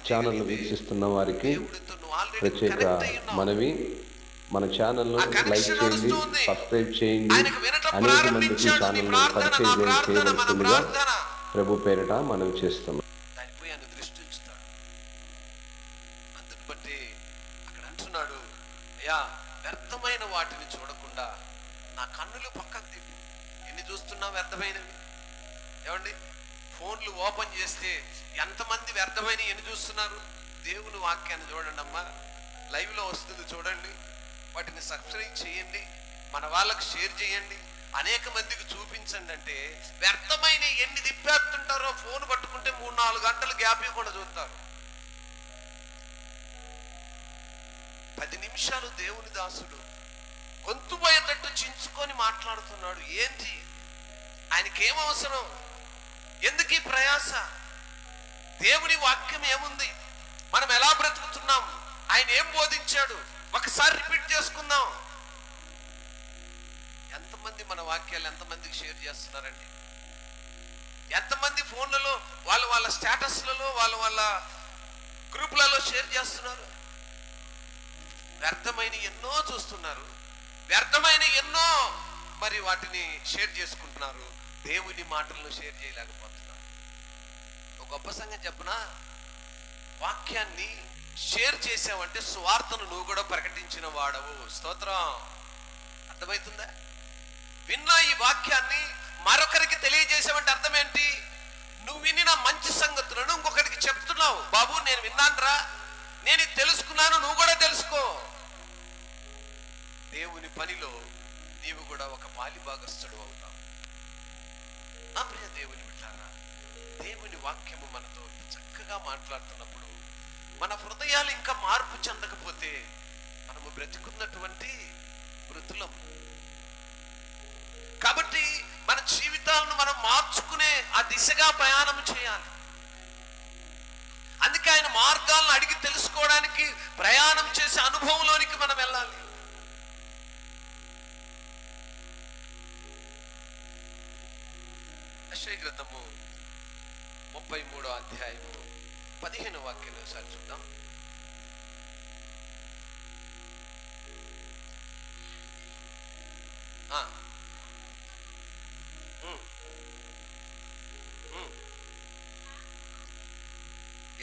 ఛానల్ వీక్షిస్తున్న వారికి ప్రత్యేక మనవి, మన ఛానల్ను లైక్ చేయండి, సబ్స్క్రైబ్ చేయండి, అనేక మందికి ఛానల్ను పరిచయం చేయవలసిందిగా ప్రభు పేరిట మనవి చేస్తున్నాం. దానిపై ఆయన దృష్టి ఉంచుతాడు. అందుని బట్టి అక్కడ అంటున్నాడు, అయ్యా వ్యర్థమైన వాటిని చూడకుండా నా కన్నులు పక్కకు తిప్పు. ఎన్ని చూస్తున్నావు వ్యర్థమైనవి? ఏమండి, ఫోన్లు ఓపెన్ చేస్తే ఎంతమంది వ్యర్థమైన ఎన్ని చూస్తున్నారు? దేవుని వాక్యాన్ని చూడండి అమ్మా, లైవ్లో వస్తుంది చూడండి, వాటిని సబ్స్క్రైబ్ చేయండి, మన వాళ్ళకి షేర్ చేయండి, అనేక మందికి చూపించండి. అంటే వ్యర్థమైన ఎన్ని తిప్పేస్తుంటారో, ఫోన్ పట్టుకుంటే 3-4 గంటలు గ్యాప్ ఇవ్వకుండా చూస్తారు. 10 నిమిషాలు దేవుని దాసుడు గొంతు పోయేటట్టు చించుకొని మాట్లాడుతున్నాడు. ఏంటి ఆయనకేం అవసరం? ఎందుకు ఈ ప్రయాస? దేవుని వాక్యం ఏముంది, మనం ఎలా బ్రతుకుతున్నాం, ఆయన ఏం బోధించాడు, ఒకసారి రిపీట్ చేసుకుందాం. ఎంతమంది మన వాక్యాలు ఎంతమందికి షేర్ చేస్తున్నారండి? ఎంతమంది ఫోన్లలో వాళ్ళ స్టేటస్లలో వాళ్ళ గ్రూపులలో షేర్ చేస్తున్నారు? వ్యర్థమైన ఎన్నో చూస్తున్నారు, వ్యర్థమైన ఎన్నో మరి వాటిని షేర్ చేసుకుంటున్నారు, దేవుని మాటలను షేర్ చేయలేకపోతున్నారు. ఒక గొప్ప సంగతి చెప్పనా, వాక్యాన్ని షేర్ చేసావంటే సువార్తను నువ్వు కూడా ప్రకటించిన వాడవు. స్తోత్రం. అర్థమవుతుందా? విన్నా ఈ వాక్యాన్ని మరొకరికి తెలియజేసావంటే అర్థం ఏంటి? నువ్వు వినిన మంచి సంగతులను ఇంకొకరికి చెప్తున్నావు. బాబు నేను విన్నానురా, నేను తెలుసుకున్నాను, నువ్వు కూడా తెలుసుకో. దేవుని పనిలో నీవు కూడా ఒక పాలిభాగస్తుడు అవుతావు. నా ప్రియ దేవుని బిడ్డలారా, దేవుని వాక్యము మనతో చక్కగా మాట్లాడుతున్నప్పుడు మన హృదయాలు ఇంకా మార్పు చెందకపోతే మనము బ్రతికున్నటువంటి మృతులం. కాబట్టి మన జీవితాలను మనం మార్చుకునే ఆ దిశగా ప్రయాణం చేయాలి. అందుకే ఆయన మార్గాలను అడిగి తెలుసుకోవడానికి ప్రయాణం చేసే అనుభవంలోనికి మనం వెళ్ళాలి. యెషయా గ్రంథము 33వ అధ్యాయము 15వ వాక్యం ఒకసారి చూద్దాం.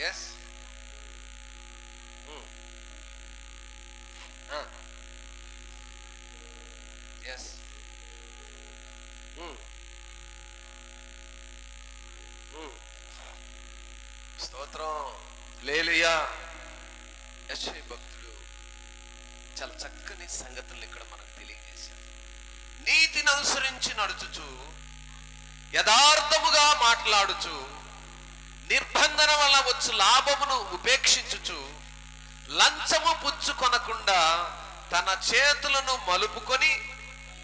ఎస్ ఎస్ స్తోత్రం. హల్లెలూయా. యెషయా భక్తుడు చాలా చక్కని సంగతులు ఇక్కడ మనకు తెలియజేశారు. నీతిని అనుసరించి నడుచుచు, యథార్థముగా మాట్లాడుచు, నిర్బంధన వల్ల వచ్చు లాభమును ఉపేక్షించుచు, లంచము పుచ్చుకొనకుండా తన చేతులను మలుపుకొని,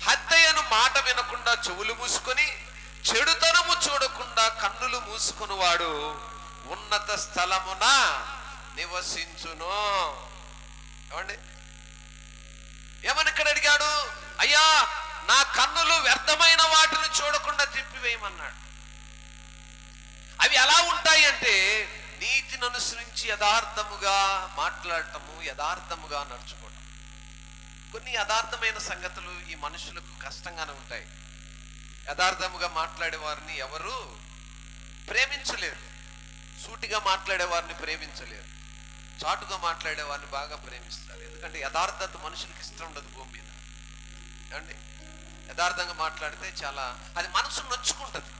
హత్యను మాట వినకుండా చెవులు మూసుకొని, చెడుతనము చూడకుండా కన్నులు మూసుకొనివాడు ఉన్నత స్థలమున నివసించును. ఏమండి, ఏమని ఇక్కడ అడిగాడు? అయ్యా నా కన్నులు వ్యర్థమైన వాటిని చూడకుండా తిప్పివేయమన్నాడు. అవి ఎలా ఉంటాయి అంటే, నీ నీతిని అనుసరించి యథార్థముగా మాట్లాడటము, యథార్థముగా నడుచుకోవటం. కొన్ని యథార్థమైన సంగతులు ఈ మనుషులకు కష్టంగానే ఉంటాయి. యథార్థముగా మాట్లాడే వారిని ఎవరు ప్రేమించలేరు. సూటిగా మాట్లాడే వారిని ప్రేమించలేరు. చాటుగా మాట్లాడే వారిని బాగా ప్రేమిస్తారు. ఎందుకంటే యథార్థత మనుషులకి ఇష్టం ఉండదు భూమి మీద. ఏమండి, యథార్థంగా మాట్లాడితే చాలా అది మనసు నొచ్చుకుంటది.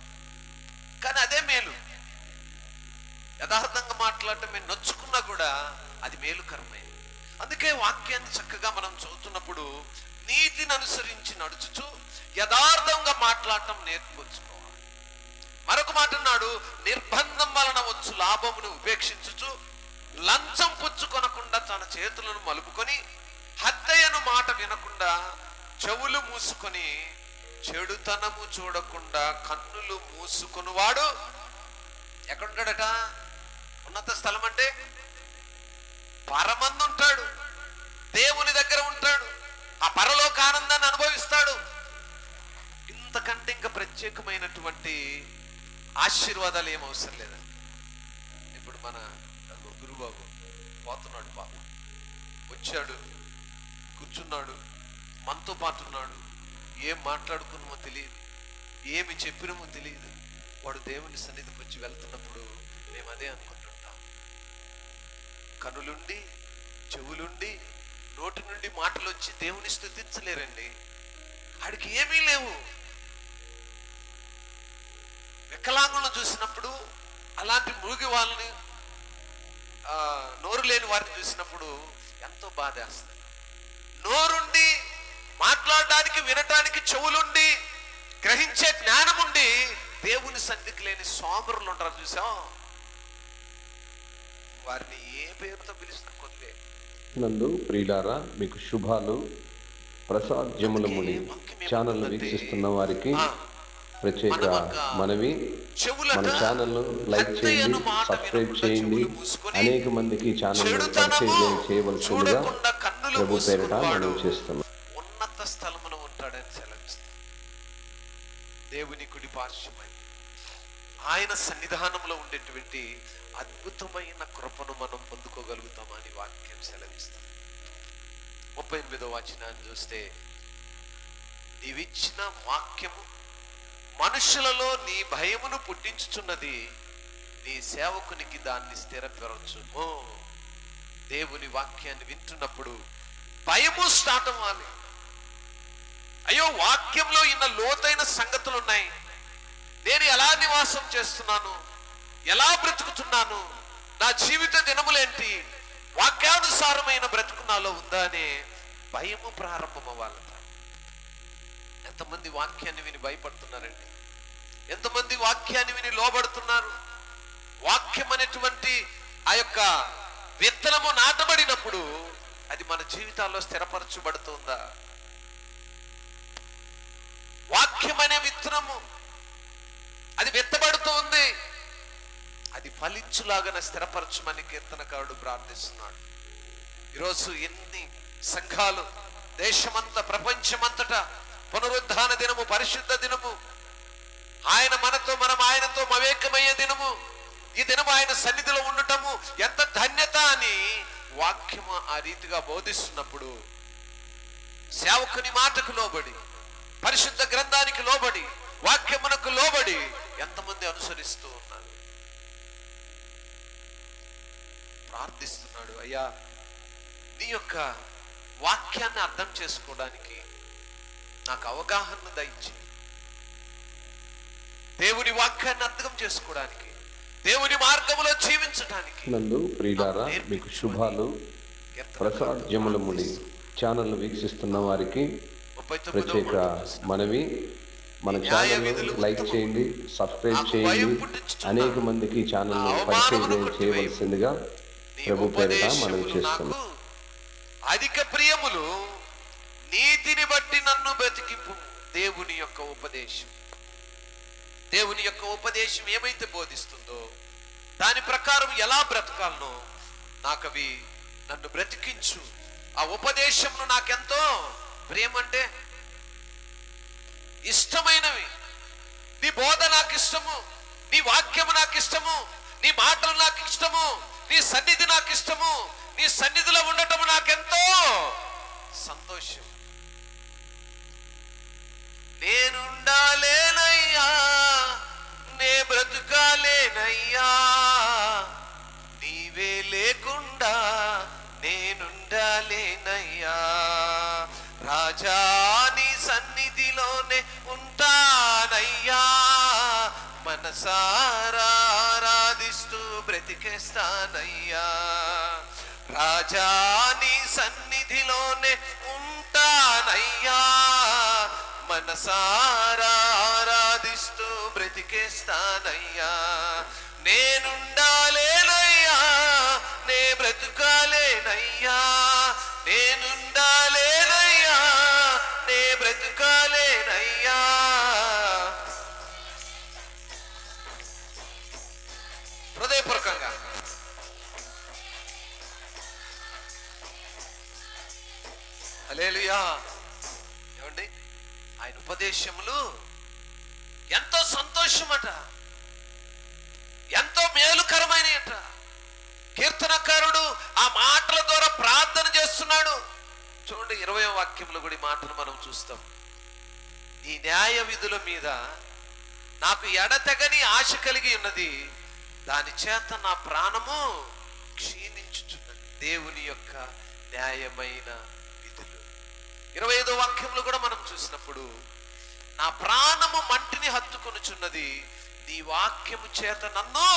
కానీ అదే మేలు. యథార్థంగా మాట్లాడటమే నొచ్చుకున్నా కూడా అది మేలుకరమైనది. అందుకే వాక్యాన్ని చక్కగా మనం చదువుతున్నప్పుడు నీతిని అనుసరించి నడుచుచు యథార్థంగా మాట్లాడటం నేర్చుకోవాలి. మరొక మాట అన్నాడు, నిర్బంధం వలన వచ్చు లాభమును ఉపేక్షించుచు లంచం పుచ్చుకొనకుండా తన చేతులను మలుపుకొని హత్యను మాట వినకుండా చెవులు మూసుకొని చెడుతనము చూడకుండా కన్నులు మూసుకొనివాడు ఎక్కడుంటాడట? ఉన్నత స్థలం అంటే పరమందు ఉంటాడు, దేవుని దగ్గర ఉంటాడు, ఆ పరలోక ఆనందాన్ని అనుభవిస్తాడు. ఇంతకంటే ఇంకా ప్రత్యేకమైనటువంటి ఆశీర్వాదాలు ఏం అవసరం లేదండి. ఇప్పుడు మన గురుబాబు పోతున్నాడు, పాపం వచ్చాడు, కూర్చున్నాడు, మనతో పాటు ఉన్నాడు. ఏం మాట్లాడుకున్నామో తెలియదు, ఏమి చెప్పినామో తెలియదు. వాడు దేవుని సన్నిధికి వచ్చి వెళ్తున్నప్పుడు మేము అదే అనుకుంటుంటాం. కనులుండి, చెవులుండి, నోటి నుండి మాటలు వచ్చి దేవుని స్తుతించలేరండి. ఆడికి ఏమీ లేవు. వికలాంగులను చూసినప్పుడు, అలాంటి మూగి వాళ్ళని, నోరు లేని వారిని చూసినప్పుడు ఎంతో బాధేస్తుంది. నోరుండి మాట్లాడడానికి, వినటానికి చెవులుండి, గ్రహించే జ్ఞానముండి దేవుని సన్నిధికి లేని సోమరులు ఉంటారు చూసాం. వారిని ఏ పేరుతో పిలుస్తున్న కొద్దిలే. నందు ప్రియులారా, మీకు శుభాలు. ప్రసాద్ జములముడి ఛానల్ వీక్షిస్తున్న వారికి ప్రత్యేక మనవి, మన ఛానల్ లైక్ చేయండి, సబ్స్క్రైబ్ చేయండి, అనేక మందికి ఛానల్ పరిచయం చేయవలసిందిగా ప్రభు పేరిట మనం చేస్తున్నాం. ఉన్నత స్థలమున ఉంటాడని సెలవిస్తాం. దేవుని కుడి పార్శ్వమై ఆయన సన్నిధానంలో ఉండేటువంటి అద్భుతమైన కృపను మనం పొందుకోగలుగుతామని వాక్యం సెలవిస్తాం. 38వ వచనాన్ని చూస్తే, నీవిచ్చిన వాక్యము మనుషులలో నీ భయమును పుట్టించుచున్నది, నీ సేవకునికి దాన్ని స్థిరపరచుము. దేవుని వాక్యాన్ని వింటున్నప్పుడు భయము స్టార్ట్ అవ్వాలి. అయ్యో, వాక్యంలో ఇన్న లోతైన సంగతులు ఉన్నాయి, నేను ఎలా నివాసం చేస్తున్నాను, ఎలా బ్రతుకుతున్నాను, నా జీవిత దినములేంటి, వాక్యానుసారమైన బ్రతుకు నాలో ఉందా అనే భయము ప్రారంభం అవ్వాలి. ఎంతమంది వాక్యాన్ని విని భయపడుతున్నారండి? ఎంతమంది వాక్యాన్ని విని లోబడుతున్నారు? వాక్యం అనేటువంటి ఆ యొక్క విత్తనము నాటబడినప్పుడు అది మన జీవితాల్లో స్థిరపరచబడుతుందా? వాక్యం అనే విత్తనము అది విత్తబడుతూ ఉంది, అది ఫలించులాగా స్థిరపరచమని కీర్తనకారుడు ప్రార్థిస్తున్నాడు. ఈరోజు ఎన్ని సంఘాలు దేశమంతా, ప్రపంచమంతటా పునరుద్ధాన దినము, పరిశుద్ధ దినము, ఆయన మనతో, మనం ఆయనతో మమేకమయ్యే దినము, ఈ దినము ఆయన సన్నిధిలో ఉండటము ఎంత ధన్యత అని వాక్యము ఆ రీతిగా బోధిస్తున్నప్పుడు సేవకుని మాటకు లోబడి, పరిశుద్ధ గ్రంథానికి లోబడి, వాక్యమునకు లోబడి ఎంతమంది అనుసరిస్తూ ఉన్నారు. ప్రార్థిస్తున్నాడు, అయ్యా నీ యొక్క వాక్యాన్ని అర్థం చేసుకోవడానికి నాకు అవగాహన దయచి, దేవుని వాక్యాన్ని అర్థం చేసుకోవడానికి, దేవుని మార్గములో జీవించడానికి. నందు ప్రియులారా, మీకు శుభాలు. ప్రసాద్ జములముడి ఛానల్ వీక్షిస్తున్న వారికి ప్రత్యేక మనవి, మన ఛానల్ లైక్ చేయండి, సబ్స్క్రైబ్ చేయండి, అనేక మందికి ఛానల్ పరిచయం చేయవలసిందిగా ప్రభు పేరిట మనం చేస్తున్నాం. అధిక ప్రియములు నీతిని బట్టి నన్ను బ్రతికింపు. దేవుని యొక్క ఉపదేశం, దేవుని యొక్క ఉపదేశం ఏమైతే బోధిస్తుందో దాని ప్రకారం ఎలా బ్రతకాలనో నాకు అవి నన్ను బ్రతికించు. ఆ ఉపదేశంను నాకెంతో ప్రేమంటే ఇష్టమైనవి. నీ బోధ నాకు ఇష్టము, నీ వాక్యము నాకు ఇష్టము, నీ మాటలు నాకు ఇష్టము, నీ సన్నిధి నాకు ఇష్టము, నీ సన్నిధిలో ఉండటం నాకెంతో సంతోషం. నేనుండాలేనయ్యా, నే బ్రతుకాలేనయ్యా, నీవే లేకుండా నేనుండాలేనయ్యా. రాజా నీ సన్నిధిలోనే ఉంటానయ్యా, మనసారా ఆరాధిస్తూ బ్రతికేస్తానయ్యా. రాజా నీ సన్నిధిలోనే ఉంటానయ్యా, మనసారా ఆరాధిస్తూ బ్రతికేస్తానయ్యా. నేనుండాలేనయ్యా, నే బ్రతుకాలేనయ్యా, నేనుండాలేనయ్యా, నే బ్రతుకాలేనయ్యా. హృదయపూర్వకంగా హల్లెలూయా. ఏమండి, ఆయన ఉపదేశములు ఎంతో సంతోషమట, ఎంతో మేలుకరమైనట. కీర్తనకారుడు ఆ మాటల ద్వారా ప్రార్థన చేస్తున్నాడు. చూడండి 20వ వాక్యంలో కూడా ఈ మాటలు మనం చూస్తాం. నీ న్యాయ విధుల మీద నాకు ఎడతెగని ఆశ కలిగి ఉన్నది, దాని చేత నా ప్రాణము క్షీణించుచున్నది. దేవుని యొక్క న్యాయమైన విధులు. 25వ వాక్యంలో కూడా మనం చూసినప్పుడు, నా ప్రాణము మంటిని హత్తుకొనుచున్నది, నీ వాక్యము చేత నన్ను.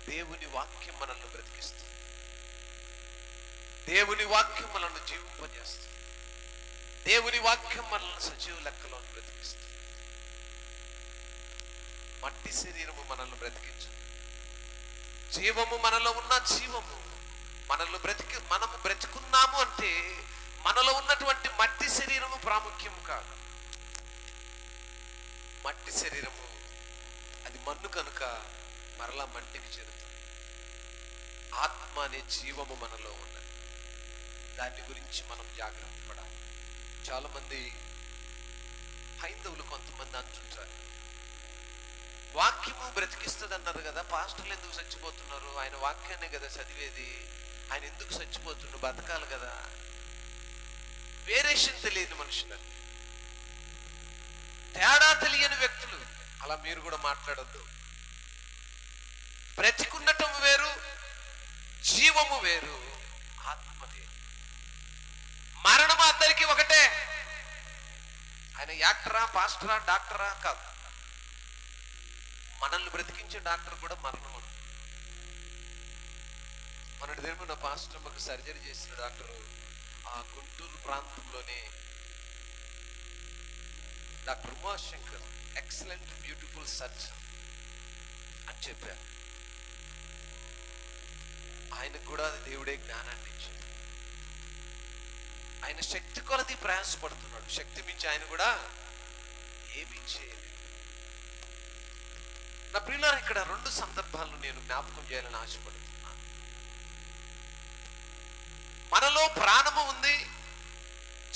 దేవుని వాక్యం మనల్ని బ్రతికిస్తుంది. దేవుని వాక్యం మనల్ని జీవింపజేస్తుంది. దేవుని వాక్యం మనల్ని సజీవ లెక్కలో బ్రతికిస్తుంది. మట్టి శరీరము మనల్ని బ్రతికించు. జీవము మనలో ఉన్న జీవము మనల్ని మనము బ్రతికున్నాము అంటే మనలో ఉన్నటువంటి మట్టి శరీరము ప్రాముఖ్యము కాదు. మట్టి శరీరము అది మన్ను కనుక మరలా మట్టికి చేరుతుంది. ఆత్మ అనే జీవము మనలో ఉన్నది. దాని గురించి మనం జాగ్రత్త పడాలి. చాలా మంది హైందవులు కొంతమంది అంటుంటారు, వాక్యము బ్రతికిస్తుంది అన్నారు కదా, పాస్టర్లు ఎందుకు చచ్చిపోతున్నారు, ఆయన వాక్యాన్ని కదా చదివేది, ఆయన ఎందుకు చచ్చిపోతున్నారు, బతకాలి కదా. వేరియేషన్ తెలియని మనుషులు, తేడా తెలియని వ్యక్తులు. అలా మీరు కూడా మాట్లాడొద్దు. బ్రతికుండటం వేరు, జీవము వేరు, ఆత్మ వేరు. మరణము అందరికీ ఒకటే. ఆయన యాక్టరా, పాస్టరా, డాక్టరా కాదు. మనల్ని బ్రతికించే డాక్టర్ కూడా మరణం. మనటి తెలుగు నా పాస్టర్ మాకు సర్జరీ చేసిన డాక్టరు ఆ గుంటూరు ప్రాంతంలోనే doctor Umashankar, excellent beautiful surgeon అని చెప్పారు. ఆయనకు కూడా దేవుడే జ్ఞానాన్ని ఇచ్చాడు. ఆయన శక్తి కొలది ప్రయాసపడుతున్నాడు. శక్తి మించి ఆయన కూడా ఏమి చేయలేదు. నా ప్రియులారా, ఇక్కడ 2 సందర్భాలను నేను జ్ఞాపకం చేయాలని ఆశపడుతున్నాను. మనలో ప్రాణము ఉంది,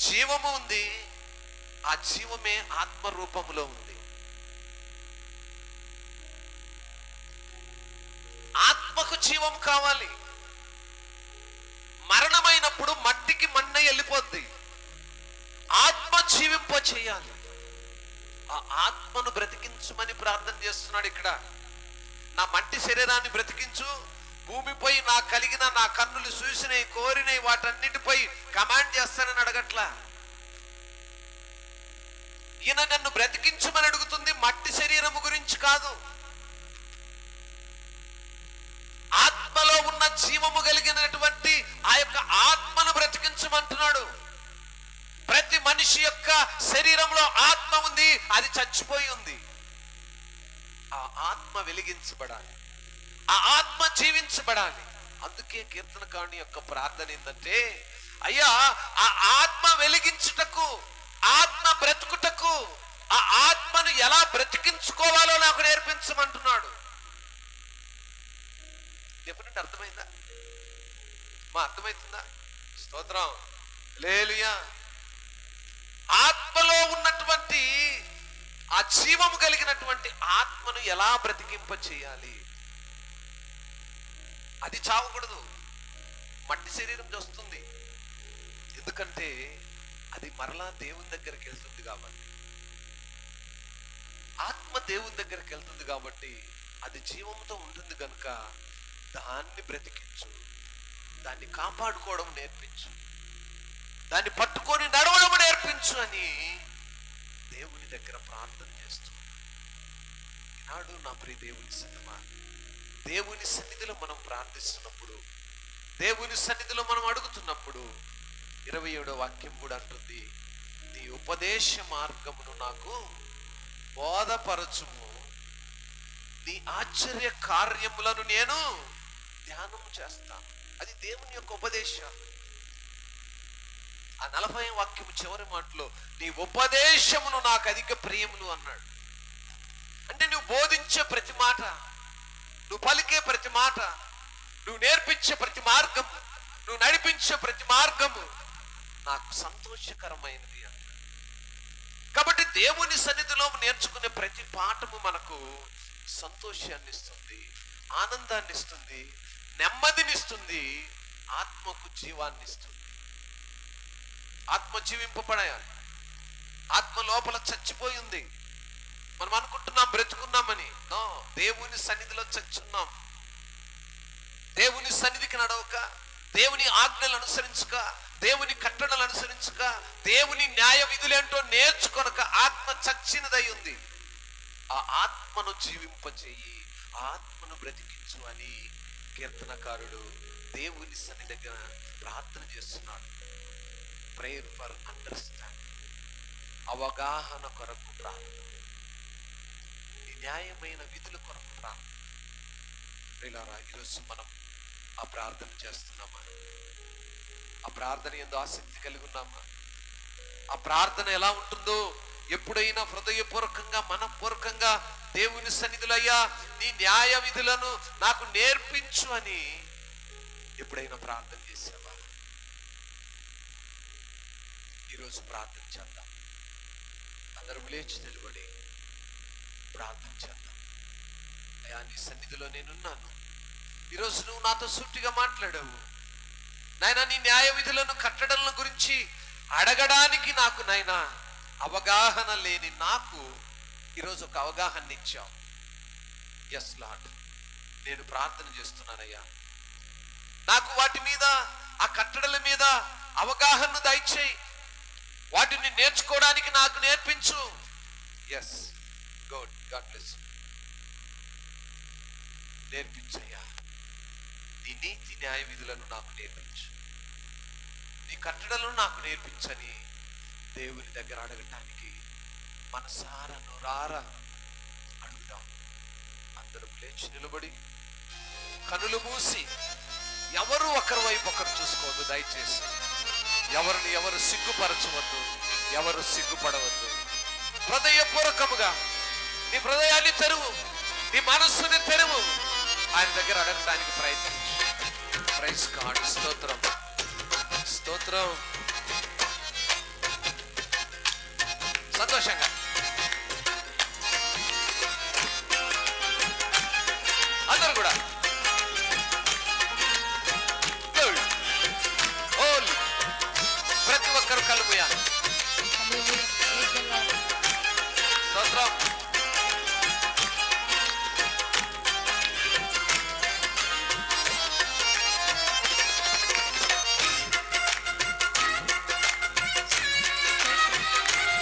జీవము ఉంది. ఆ జీవమే ఆత్మ రూపములో ఉంది. ఆత్మకు జీవం కావాలి. మరణమైనప్పుడు మట్టికి మన్న వెళ్ళిపోద్ది. ఆత్మ జీవింప చేయాలి. ఆ ఆత్మను బ్రతికించుమని ప్రార్థన చేస్తున్నాడు ఇక్కడ. నా మట్టి శరీరాన్ని బ్రతికించు, భూమిపై నా కలిగిన నా కన్నులు చూసినవి కోరినవి వాటన్నిటిపై కమాండ్ చేస్తానని అడగట్లా. ఈయన నన్ను బ్రతికించమని అడుగుతుంది, మట్టి శరీరము గురించి కాదు. ఆత్మలో ఉన్న జీవము కలిగినటువంటి ఆ యొక్క ఆత్మను బ్రతికించమంటున్నాడు. ప్రతి మనిషి యొక్క శరీరంలో ఆత్మ ఉంది, అది చచ్చిపోయి ఉంది. ఆ ఆత్మ వెలిగించబడాలి, ఆ ఆత్మ జీవించబడాలి. అందుకే కీర్తనకారుని యొక్క ప్రార్థన ఏంటంటే, అయ్యా ఆ ఆత్మ వెలిగించుటకు, ఆత్మ బ్రతుకుటకు, ఆ ఆత్మను ఎలా బ్రతికించుకోవాలో నాకు నేర్పించమంటున్నాడు. ఎప్పుడంటే అర్థమైందా? అర్థమవుతుందా? స్తోత్రం, హల్లెలూయా. ఆత్మలో ఉన్నటువంటి ఆ జీవము కలిగినటువంటి ఆత్మను ఎలా బ్రతికింప చేయాలి? అది చావకూడదు, మట్టి శరీరం వస్తుంది. ఎందుకంటే అది మరలా దేవుని దగ్గరికి వెళ్తుంది కాబట్టి, ఆత్మ దేవుని దగ్గరికి వెళ్తుంది కాబట్టి అది జీవంతో ఉంటుంది కనుక దాన్ని బ్రతికించు, దాన్ని కాపాడుకోవడం నేర్పించు, దాన్ని పట్టుకొని నడవడం నేర్పించు అని దేవుని దగ్గర ప్రార్థన చేస్తూ ఈనాడు నా ప్రియ దేవుని సన్నిధి, దేవుని సన్నిధిలో మనం ప్రార్థిస్తున్నప్పుడు, దేవుని సన్నిధిలో మనం అడుగుతున్నప్పుడు 27వ వాక్యం కూడా అంటుంది, నీ ఉపదేశ మార్గమును నాకు బోధపరచుము, నీ ఆశ్చర్య కార్యములను నేను ధ్యానం చేస్తాను. అది దేవుని యొక్క ఉపదేశం. ఆ 40వ వాక్యం చివరి మాటలో నీ ఉపదేశమును నాకు అధిక ప్రియములు అన్నాడు. అంటే నువ్వు బోధించే ప్రతి మాట, నువ్వు పలికే ప్రతి మాట, నువ్వు నేర్పించే ప్రతి మార్గం, నువ్వు నడిపించే ప్రతి మార్గము నాకు సంతోషకరమైనది అన్నాడు. కాబట్టి దేవుని సన్నిధిలో నేర్చుకునే ప్రతి పాఠము మనకు సంతోషాన్ని ఇస్తుంది, ఆనందాన్ని ఇస్తుంది, నెమ్మదినిస్తుంది, ఆత్మకు జీవాన్ని ఇస్తుంది. ఆత్మ జీవింపబడాలి. ఆత్మ లోపల చచ్చిపోయింది. మనం అనుకుంటున్నాం బ్రతుకున్నామని. దేవుని సన్నిధిలో చచ్చున్నాం. దేవుని సన్నిధికి నడవక, దేవుని ఆజ్ఞలు అనుసరించక, దేవుని కట్టడలు అనుసరించక, దేవుని న్యాయ విధులేంటో నేర్చుకొనక ఆత్మ చచ్చినదై ఉంది. ఆ ఆత్మను జీవింపచేయి, ఆత్మను బ్రతికించు అని కీర్తనకారుడు దేవుని సన్నిధి దగ్గర ప్రార్థన చేస్తున్నాడు. ప్రేయర్ ఫర్ అండర్స్టాండింగ్, అవగాహన కొరకు ప్రార్థన, న్యాయమైన విధుల కొరకు ప్రార్థన. ఈరోజు మనం ఆ ప్రార్థన చేస్తున్నామా? ఆ ప్రార్థన ఎందు ఆసక్తి కలిగి ఉన్నామా? ఆ ప్రార్థన ఎలా ఉంటుందో ఎప్పుడైనా హృదయపూర్వకంగా, మనపూర్వకంగా దేవుని సన్నిధిలో అయ్యా నీ న్యాయ విధులను నాకు నేర్పించు అని ఎప్పుడైనా ప్రార్థన చేసావా? ఈరోజు ప్రార్థన చేద్దాం. అందరం లేచి నిలబడి ప్రార్థన చేద్దాం. అయ్యా నీ సన్నిధిలో నేనున్నాను. ఈరోజు నువ్వు నాతో సూటిగా మాట్లాడావు నాయనా. నీ న్యాయ విధులను, కట్టడల గురించి అడగడానికి నాకు నాయనా అవగాహన లేని నాకు ఈరోజు ఒక అవగాహన ఇచ్చావు. ఎస్ లార్డ్, నేను ప్రార్థన చేస్తున్నానయ్యా, నాకు వాటి మీద, ఆ కట్టడల మీద అవగాహన దయచేయి, వాటిని నేర్చుకోవడానికి నాకు నేర్పించు. Yes God, God bless. నేర్పించయ్యా, నీ నీతి న్యాయ విధులను నాకు నేర్పించు, నీ కట్టడలను నాకు నేర్పించని దేవుని దగ్గర అడగటానికి మనసారా నోరారా అడుగుదాం. అందరూ లేచి నిలబడి కనులు మూసి, ఎవరు ఒకరి వైపు ఒకరు చూసుకోవద్దు దయచేసి. ఎవరిని ఎవరు సిగ్గుపరచవద్దు, ఎవరు సిగ్గుపడవద్దు. హృదయపూర్వకముగా నీ హృదయాన్ని తెరువు, నీ మనస్సుని తెరువు, ఆయన దగ్గర అడగడానికి ప్రయత్నించు. Praise God. స్తోత్రం, స్తోత్రం. సంతోషంగా అందరూ కూడా ప్రతి ఒక్కరు కళ్ళు మూయాలి. స్తోత్రం.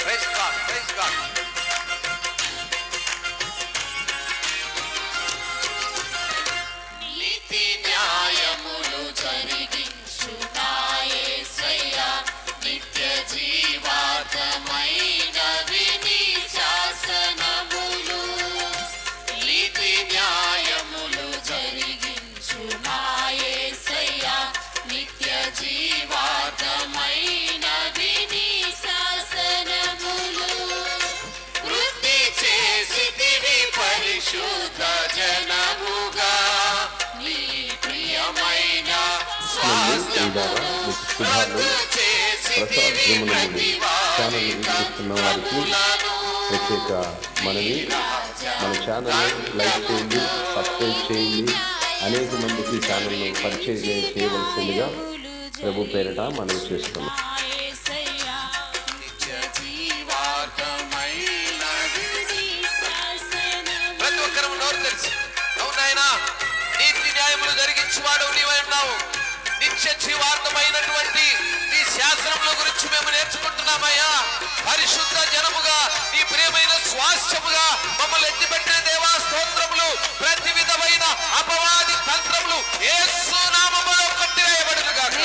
Praise God, praise God. నీతి న్యాయములు జరిగించు నా యేసయ్యా, నిత్య జీవార్థమైనవి నీ శాసనములు. నీతి న్యాయములు జరిగించు నా యేసయ్యా, నిత్య జీవార్థమైనవి నీ శాసనములు. వృద్ధి చేసితివి పరిశుద్ధ జనముగా, నీ ప్రియమైన స్వాస్థ్యమును రద్దు చేసితివి ప్రతివాది తప్పులను. ప్రత్యేక మనవి, మన ఛానల్ని లైక్ చేయండి, సబ్స్క్రైబ్ చేయండి, అనేక మందికి ఛానల్ను పరిచయం చేయవలసిందిగా ప్రభు పేరిట మనవి చేస్తున్నాం. ప్రతి ఒక్కరు నోరు తెలిసి అవునాయనా నీతి న్యాయములు జరిగించువాడు నీవై ఉన్నావు. నిత్య జీవార్థమైనటువంటి నీ శాసనముల గురించి మేము నేర్చుకుంటున్నామయ్యా. పరిశుద్ధ జనముగా నీ ప్రియమైన స్వాస్థ్యముగా మమ్మల్ని ఎత్తిపెట్టిన దేవా స్తోత్రములు. ప్రతి విధమైన అపవాది తంత్రములు యేసు నామములో కట్టివేయబడును గాక.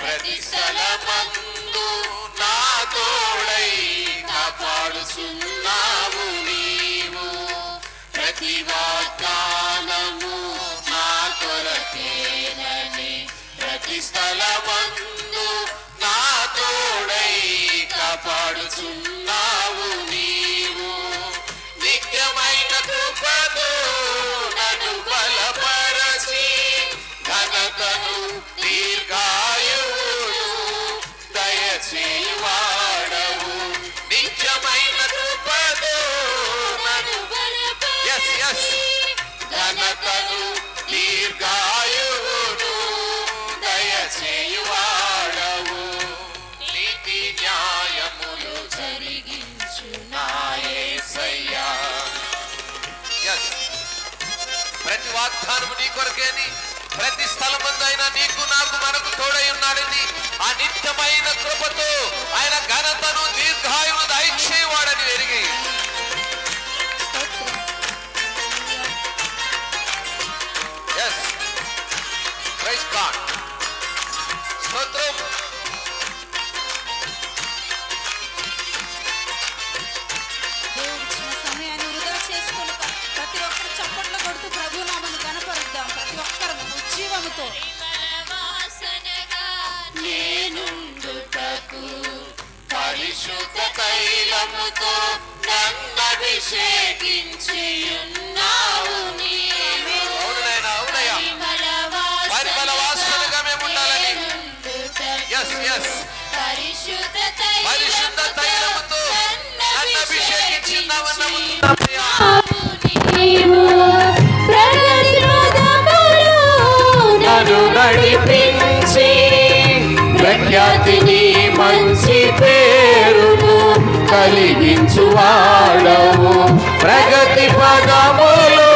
ప్రతి స్థలమందు నా తోడై కాపాడుచున్నావు నీవు. ప్రతి వాగ్దానము నా కొరకేనని ప్రతి స్థలమందు నా తోడై కాపాడుచున్నావు నీవు. నిత్యమైన కృపతో నన్ను బలపరచి ఘనతను దీర్ఘాయువును దయచేయువాడవు. నిత్యమైన కృపతో నన్ను బలపరచి ఘనతను దీర్ఘాయువును దయచేయువాడవు. నీతి న్యాయములు జరిగించు నా యేసయ్యా. ప్రతి వాగ్దానము నీ కొరకేని ప్రతి స్థలమందైనా నీకు నాకు మనకు తోడై ఉన్నాడని ఆ నిత్యమైన కృపతో ఆయన ఘనతను దీర్ఘాయువును దయచేవాడని ఎరిగి ప్రైజ్ గాడ్. స్తోత్రం. దేవుడిచ్చిన సమయాన్ని వృధా చేసుకోలేక ప్రతి ఒక్కరు చప్పట్లు కొడుతూ ప్రభు నామమును గణపరుద్దాం. ప్రతి ఒక్కరు ఉజ్జీవముతో నేనుండుటకు పరిశుద్ధ తైలముతో నన్నభిషేకించియున్నావు నీవు. అవును నాయనా, అవునయ్యా. పరిమళ వాసనగా మేము ఉండాలని పరిశుద్ధ తైలముతో నన్ను అభిషేకించున్నావన్నామయ్యా. నన్ను నడిపించి ప్రఖ్యాతిని మంచి పేరును కలిగించువాడవు. ప్రగతి పదములు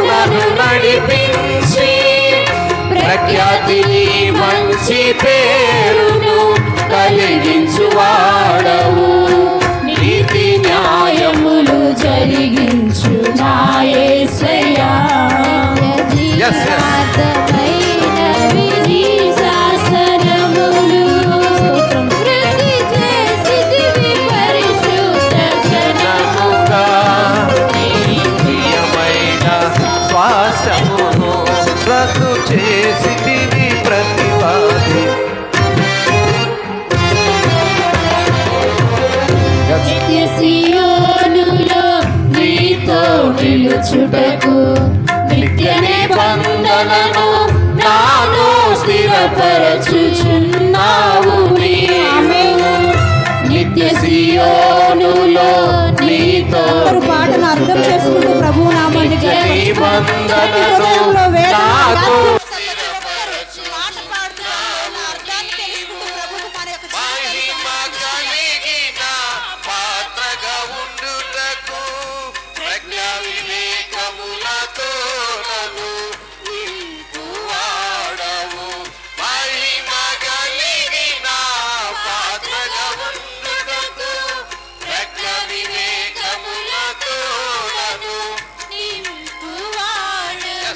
నన్ను నడిపించి ప్రఖ్యాతిని మంచి పేరును కలిగించువాడవు. నీతి న్యాయములు జరిగించు నా యేసయ్యా. శ్వాసమును రద్దు చేసితివి ప్రతివాది. నిత్య సియోనులో నీతో నిలుచుటకు నిత్య నిబంధనను నాలో స్థిరపరచుచున్నావు నీవు. నిత్య సియోనులో నీతో పాటను అర్థం చేసుకుంటూ ప్రభు నామాన్ని నిబంధనను నాతో పాట పాడుతూ అర్థాన్ని తెలుసుకుంటూ ప్రభుకు మన యొక్క మహిమ కలిగిన పాత్రగా ఉండుటకు ప్రజ్ఞా వివేకములతో నన్ను నింపువాడవు. మహిమ కలిగిన పాత్రగా ఉండుటకు ప్రజ్ఞా వివేకములతో నన్ను నింపువాడవు.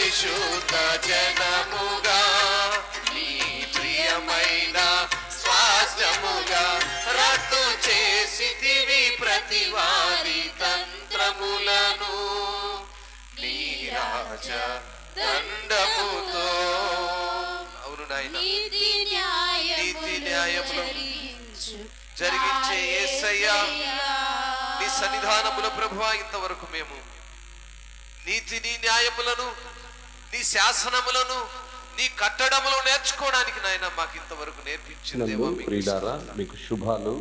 పరిశుద్ధ జనముగా నీ ప్రియమైన స్వాస్థ్యముగా రద్దు చేసితివి ప్రతివాది తంత్రములను నీ రాజ దండముతో. అవును నాయన, నీతి న్యాయములు జరిగించే యేసయ్యా నీ సన్నిధానములో ప్రభువా ఇంతవరకు మేము నీతిని న్యాయములను నీ శాసనములను నీ కట్టడములు నేర్చుకోవడానికి నాయన మాకు ఇంతవరకు నేర్పించిందేమో మీకు శుభాలు.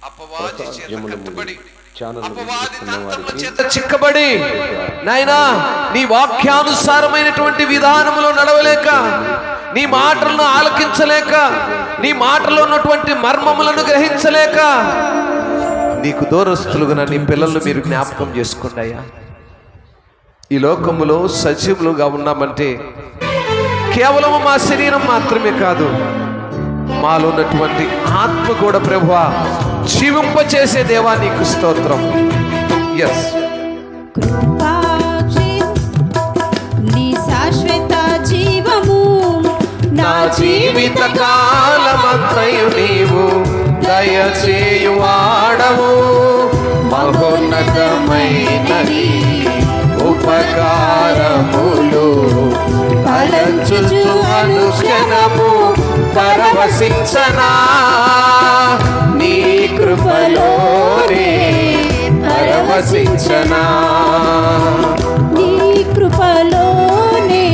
అపవాది చేత కట్టబడి ఛానల్ అపవాది తంత్రముల చేత చిక్కబడి నాయనా నీ వాక్యానుసారమైనటువంటి విధానములో నడవలేక, నీ మాటలను ఆలకించలేక, నీ మాటలో ఉన్నటువంటి మర్మములను గ్రహించలేక నీకు దూరస్తులుగా నీ పిల్లలను మీరు జ్ఞాపకం చేసుకోండి అయ్యా. ఈ లోకములో సజీవులుగా ఉన్నామంటే కేవలం మా శరీరం మాత్రమే కాదు, మాలో ఉన్నటువంటి ఆత్మ కూడా ప్రభువా జీవింపచేసే దేవా నీకు స్తోత్రం. ఎస్, నీ శాశ్వత జీవము నా జీవిత కాలమంతయు నీవు దయచేయువాడవు. మహోన్నతమైనది ఉపకారములు తలంచుచు అనుక్షణము పరవశించనా నీ కృపలోనే పరవశించనా. నీ కృపలోనే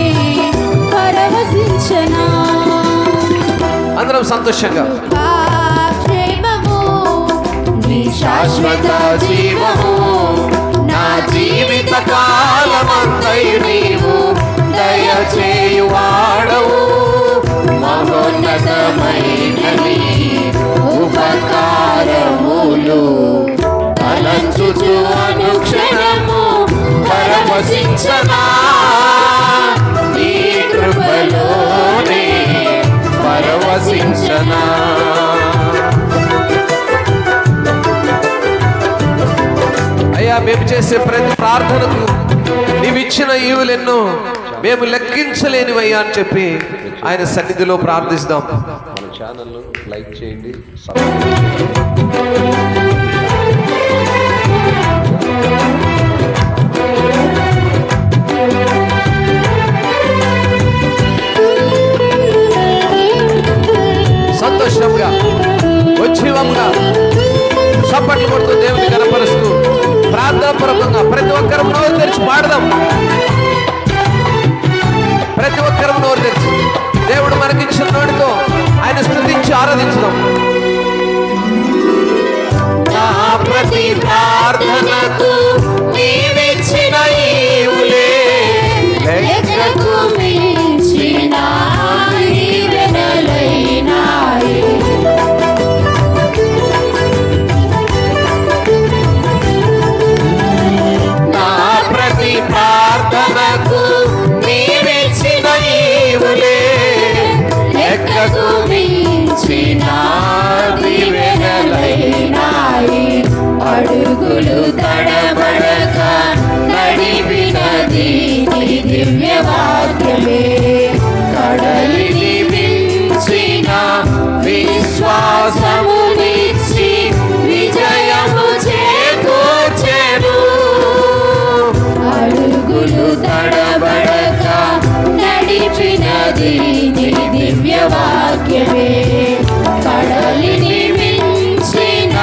పరవశించనా. అందరం సంతోషంగా క్షేమము నీ శాశ్వత జీవము నా జీవిత కాలమంతయు నీవు దయచేయువాడవు. మహోన్నతమైనది ఉపకారములు తలంచుచు అనుక్షణము పరవశించనా నీ కృపలోనే పరవశించనా. అయ్యా, మేము చేసే ప్రతి ప్రార్థనకు నీవిచ్చిన ఈవులెన్నో మేము లెక్కించలేనివయ్యా అని చెప్పి ఆయన సన్నిధిలో ప్రార్థిస్తాం. మన ఛానల్ లైక్ చేయండి. సంతోషంగా ఉత్సవంగా చప్పట్లు కొడుతూ దేవుని కనపరుస్తూ ప్రార్థనాపూర్వకంగా ప్రతి ఒక్కరు నోరు తెరిచి పాడదాం. ప్రతి ఒక్కరు నోరు తెరిచి దేవుడు మనకిచ్చిన నోటితో ఆయన స్తుతించి ఆరాధించుదాం. నా ప్రతి ప్రార్థనకు నీవిచ్చిన ఈవులే లెక్కకు మించిన దీవెనలైనాయి. నా ప్రతి ప్రార్థనకు నీవిచ్చిన ఈవులే లెక్కకు మించిన దీవెనలైనాయి. అడుగులు తడబడక నడిపినది నీ దివ్య వాక్యమే. కడలిని మించిన విశ్వాసమునిచ్చి విజయము చేకూర్చెను. అడుగులు తడబడక నడిపినది నీ దివ్య వాక్యమే. కడలిని మించిన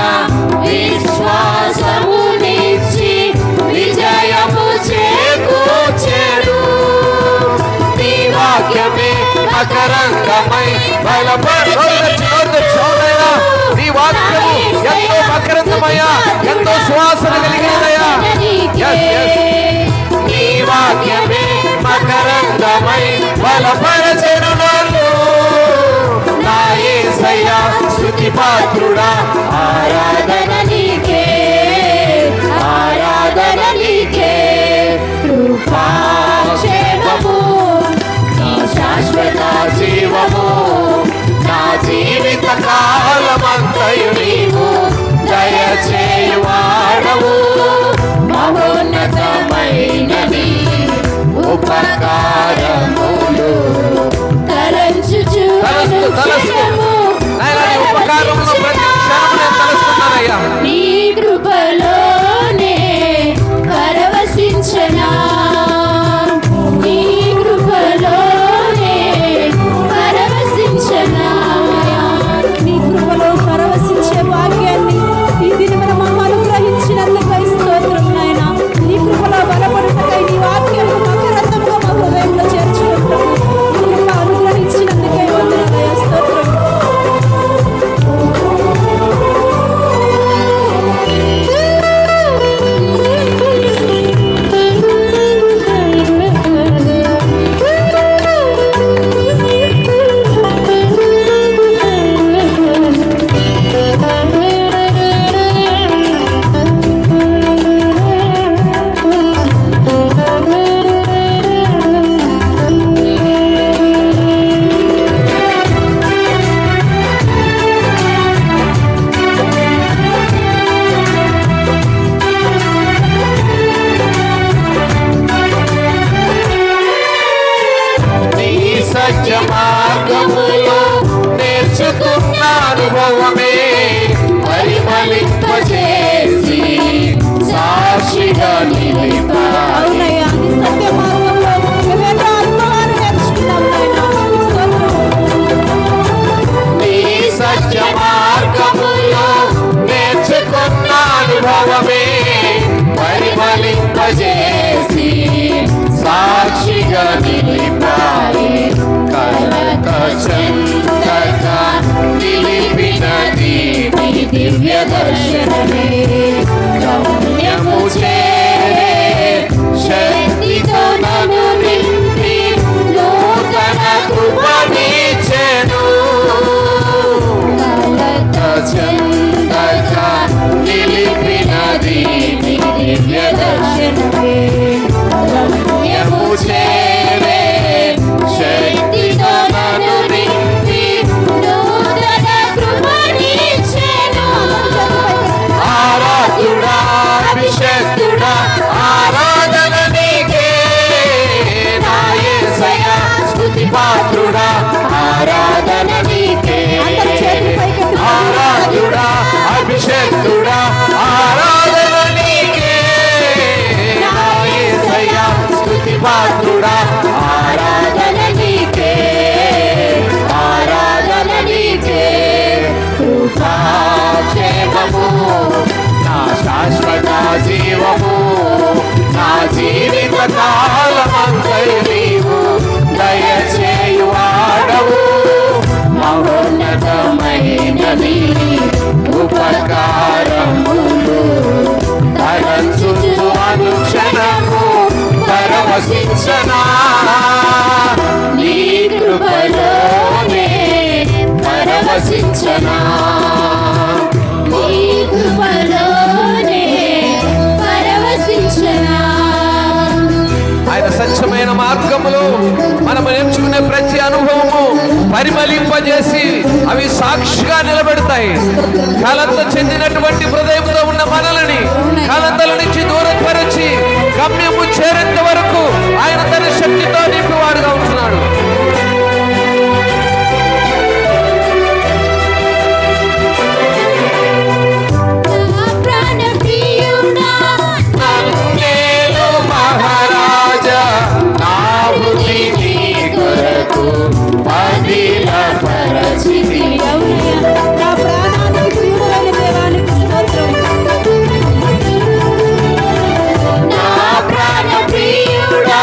విశ్వాసమునిచ్చి విజయము చేకూర్చెను. నీ వాక్యమే మకరంగమై బలపడుచున్నదయ్యా. నీ వాక్యము ఎంతో మకరంగమయ్యా, ఎంతో సువాసన కలిగినదయ్యా. నీ వాక్యమే మకరంగమై బలపరచెను నన్ను. నా యేసయ్యా స్తుతి పాత్రుడా, ఆరాధన నీకే, ఆరాధన నీకే. కృపాక్షేమము నీ శాశ్వత జీవము నా జీవిత కాలమంతయు నీవు దయచేయువాడవు. మహోన్నతమైనది ఉపకార ఉపకారములు తలంచుచు అనుక్షణము నాయనా నీ ఉపకారంలో ప్రతి క్షణం నేను తలుస్తున్నానయ్యా. నీ కృపలోనే పరవశించనా, నీ కృపలోనే పరవశించనా. నీ కృపలో పరవశించే భాగ్యాన్ని ఈ దినమున మాకు అనుగ్రహించినందుకై స్తోత్రం నాయనా. నీ కృపలో బలపడుటకై నీ వాక్యము మకరందముగా మా హృదయంలో చేర్చుకుంటాము. నీ కృప అనుగ్రహించినందుకై వందనాలయ్యా, స్తోత్రం. నీ సత్య మార్గములో నేర్చుకున్న అనుభవమే పరిమళింపజేసి సాక్షిగా నిలిపాయి. అవునయ్యా, నీ సత్య మార్గంలో మేమేదో అనుభవాలు నేర్చుకున్నాం నాయనా. స్తోత్రం. నీ సత్య మార్గములో నేర్చుకున్న అనుభవమే పరిమళింపజేసి సాక్షిగా నిలిపాయి. కలత చందక నిలిపినది నీ దివ్య దర్శనమే. గమ్యము చేరే శక్తితో నన్ను నింపి నూతన కృపనిచ్చెను. కలత చందక నిలిపినది నీ దివ్య దర్శనమే. గమ్యము చేరే శక్తితో నన్ను నింపి నూతన కృపనిచ్చెను. ఆరాధుడా అభిషక్తుడా ఆరాధన నీకే నా యేసయ్యా, స్తుతి పాత్రుడా ఆరాధన నీకే. ఆరాధుడా అభిషక్తుడా ఆరాధన నీకే నా యేసయ్యా, స్తుతి పాత్రుడా ఆరాధన నీకే. ఆరాధన నీకే. కృపాక్షేమము నా శాశ్వత జీవము, నా జీవిత కాలమంతై నీవు దయచేయువాడవు. మహోన్నతమైనది ఉపకారములు తలంచుచు అనుక్షణము పరవశించనా. నీ కృపలోనే పరవశించనా. నీ కృపలోనే పరవశించనా. ఆయన సత్యమైన మార్గములో మనము నేర్చుకునే ప్రతి అనుభవము పరిమళింపజేసి అవి సాక్షిగా నిలబెడతాయి. కలత చెందినటువంటి హృదయంతో ఉన్న మనల్ని కలతల నుంచి దూరపరిచి గమ్యము చేరేంత వరకు ఆయన తన శక్తితో నింపివాడుగా ఉంటున్నాడు. నా ప్రాణ ప్రియుడా, నన్నేలు మహారాజా, నా బుద్ధి నీ కొరకు పదిలపరచితి. అవునయ్యా, నా ప్రాణానికి ప్రియుడైన దేవానికి స్తోత్రం. నా ప్రాణ ప్రియుడా,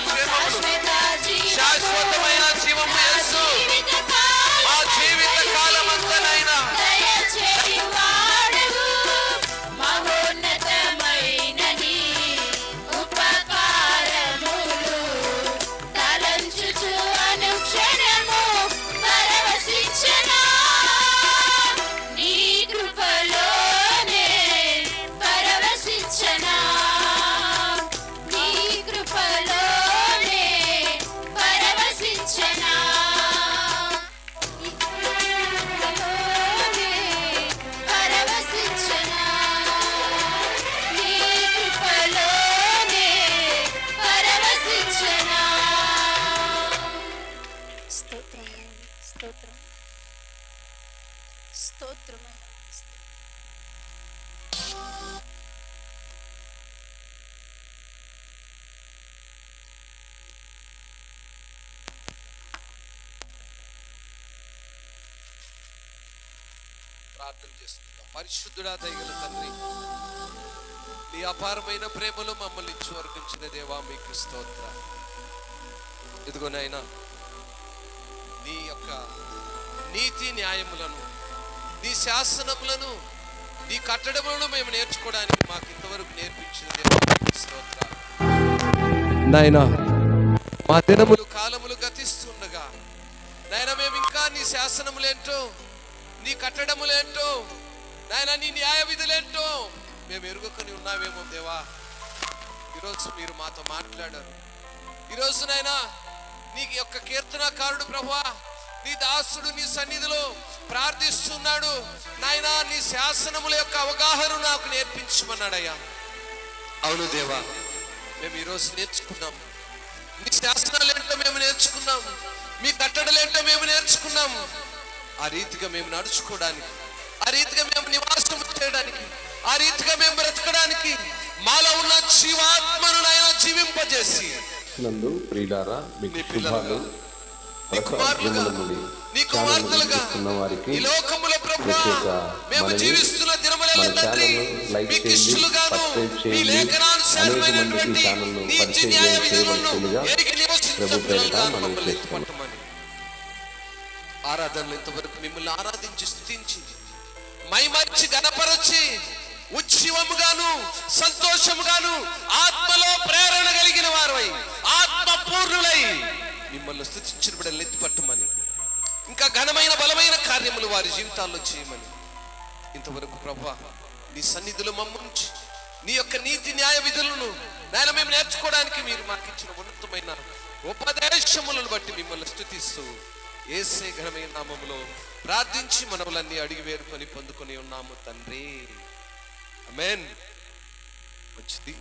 క్షేమములు, శాశ్వతమైన జీవము యేసు మా జీవిత కాలమంతనైనా ప్రార్థన చేస్తున్నాం. పరిశుద్ధుడా, దయగల తండ్రి, నీ అపారమైన ప్రేమలో మమ్మల్ని ఇచ్చి వర్గించిన దేవా మీకు స్తోత్రాలు. ఇదిగో నాయనా, నీ యొక్క నీతి న్యాయములను, నీ శాసనములను, నీ కట్టడములను మేము నేర్చుకోవడానికి మాకు ఇంతవరకు నేర్పించిన దేవా మీకు స్తోత్రాలు. నాయనా, మా దినములు కాలములు గతిస్తుండగా నాయన మేము ఇంకా నీ శాసనములేంటో, నీ కట్టడములేంటో నాయన, నీ న్యాయ విధులేంటో మేము ఎరుగకొని ఉన్నావేమో దేవా. ఈరోజు మీరు మాతో మాట్లాడారు. ఈరోజు నాయన నీ యొక్క కీర్తనకారుడు ప్రభువా, నీ దాసుడు నీ సన్నిధిలో ప్రార్థిస్తున్నాడు. నాయన, నీ శాసనముల యొక్క అవగాహన నాకు నేర్పించమన్నాడయ్యా. అవును దేవా, మేము ఈరోజు నేర్చుకున్నాం. నీ శాసనాలు ఏంటో మేము నేర్చుకున్నాం, మీ కట్టడలేంటో మేము నేర్చుకున్నాం. ఆ రీతిగా మేము నడుచుకోవడానికి, ఆ రీతిగా మేము నివాసం చేయడానికి, ఆ రీతిగా మేము బ్రతకడానికి మాలో ఉన్న జీవాత్మను నాయన జీవింపజేసి నందు ప్రియులారా, మీకు శుభాలు. నీ కుమార్తెలుగా ఈ లోకములో ప్రభువా మేము జీవిస్తున్న దినములలో తండ్రి, మీకు ఇష్టలుగాను మీ లేఖనానుసారమైనటువంటి నీతి న్యాయ విధులను ఎరిగి నివసించగలగా మమ్మల్ని ఎత్తుపట్టమని. ఆరాధనలు ఇంతవరకు మిమ్మల్ని ఆరాధించి స్తుతించి మైమర్చి గణపరచి ఉత్సవముగాను సంతోషముగాను ఆత్మలో ప్రేరణ కలిగిన వారై ఆత్మ పూర్ణులై మిమ్మల్ని స్తుతించిన బిడ్డలు ఎత్తిపట్టమని, ఇంకా ఘనమైన బలమైన కార్యములు వారి జీవితాల్లో చేయమని. ఇంతవరకు ప్రభువా నీ సన్నిధిలో మమ్ముంచి నీ యొక్క నీతి న్యాయ విధులను నాయన మేము నేర్చుకోవడానికి మీరు మాకు ఇచ్చిన ఉన్నతమైన ఉపదేశములను బట్టి మిమ్మల్ని స్తుతిస్తూ యేసే ఘనమైన నామములో ప్రార్థించి మనవులన్నీ అడిగి వేరుకొని పొందుకొని ఉన్నాము తండ్రి. ఆమేన్. మంచిది.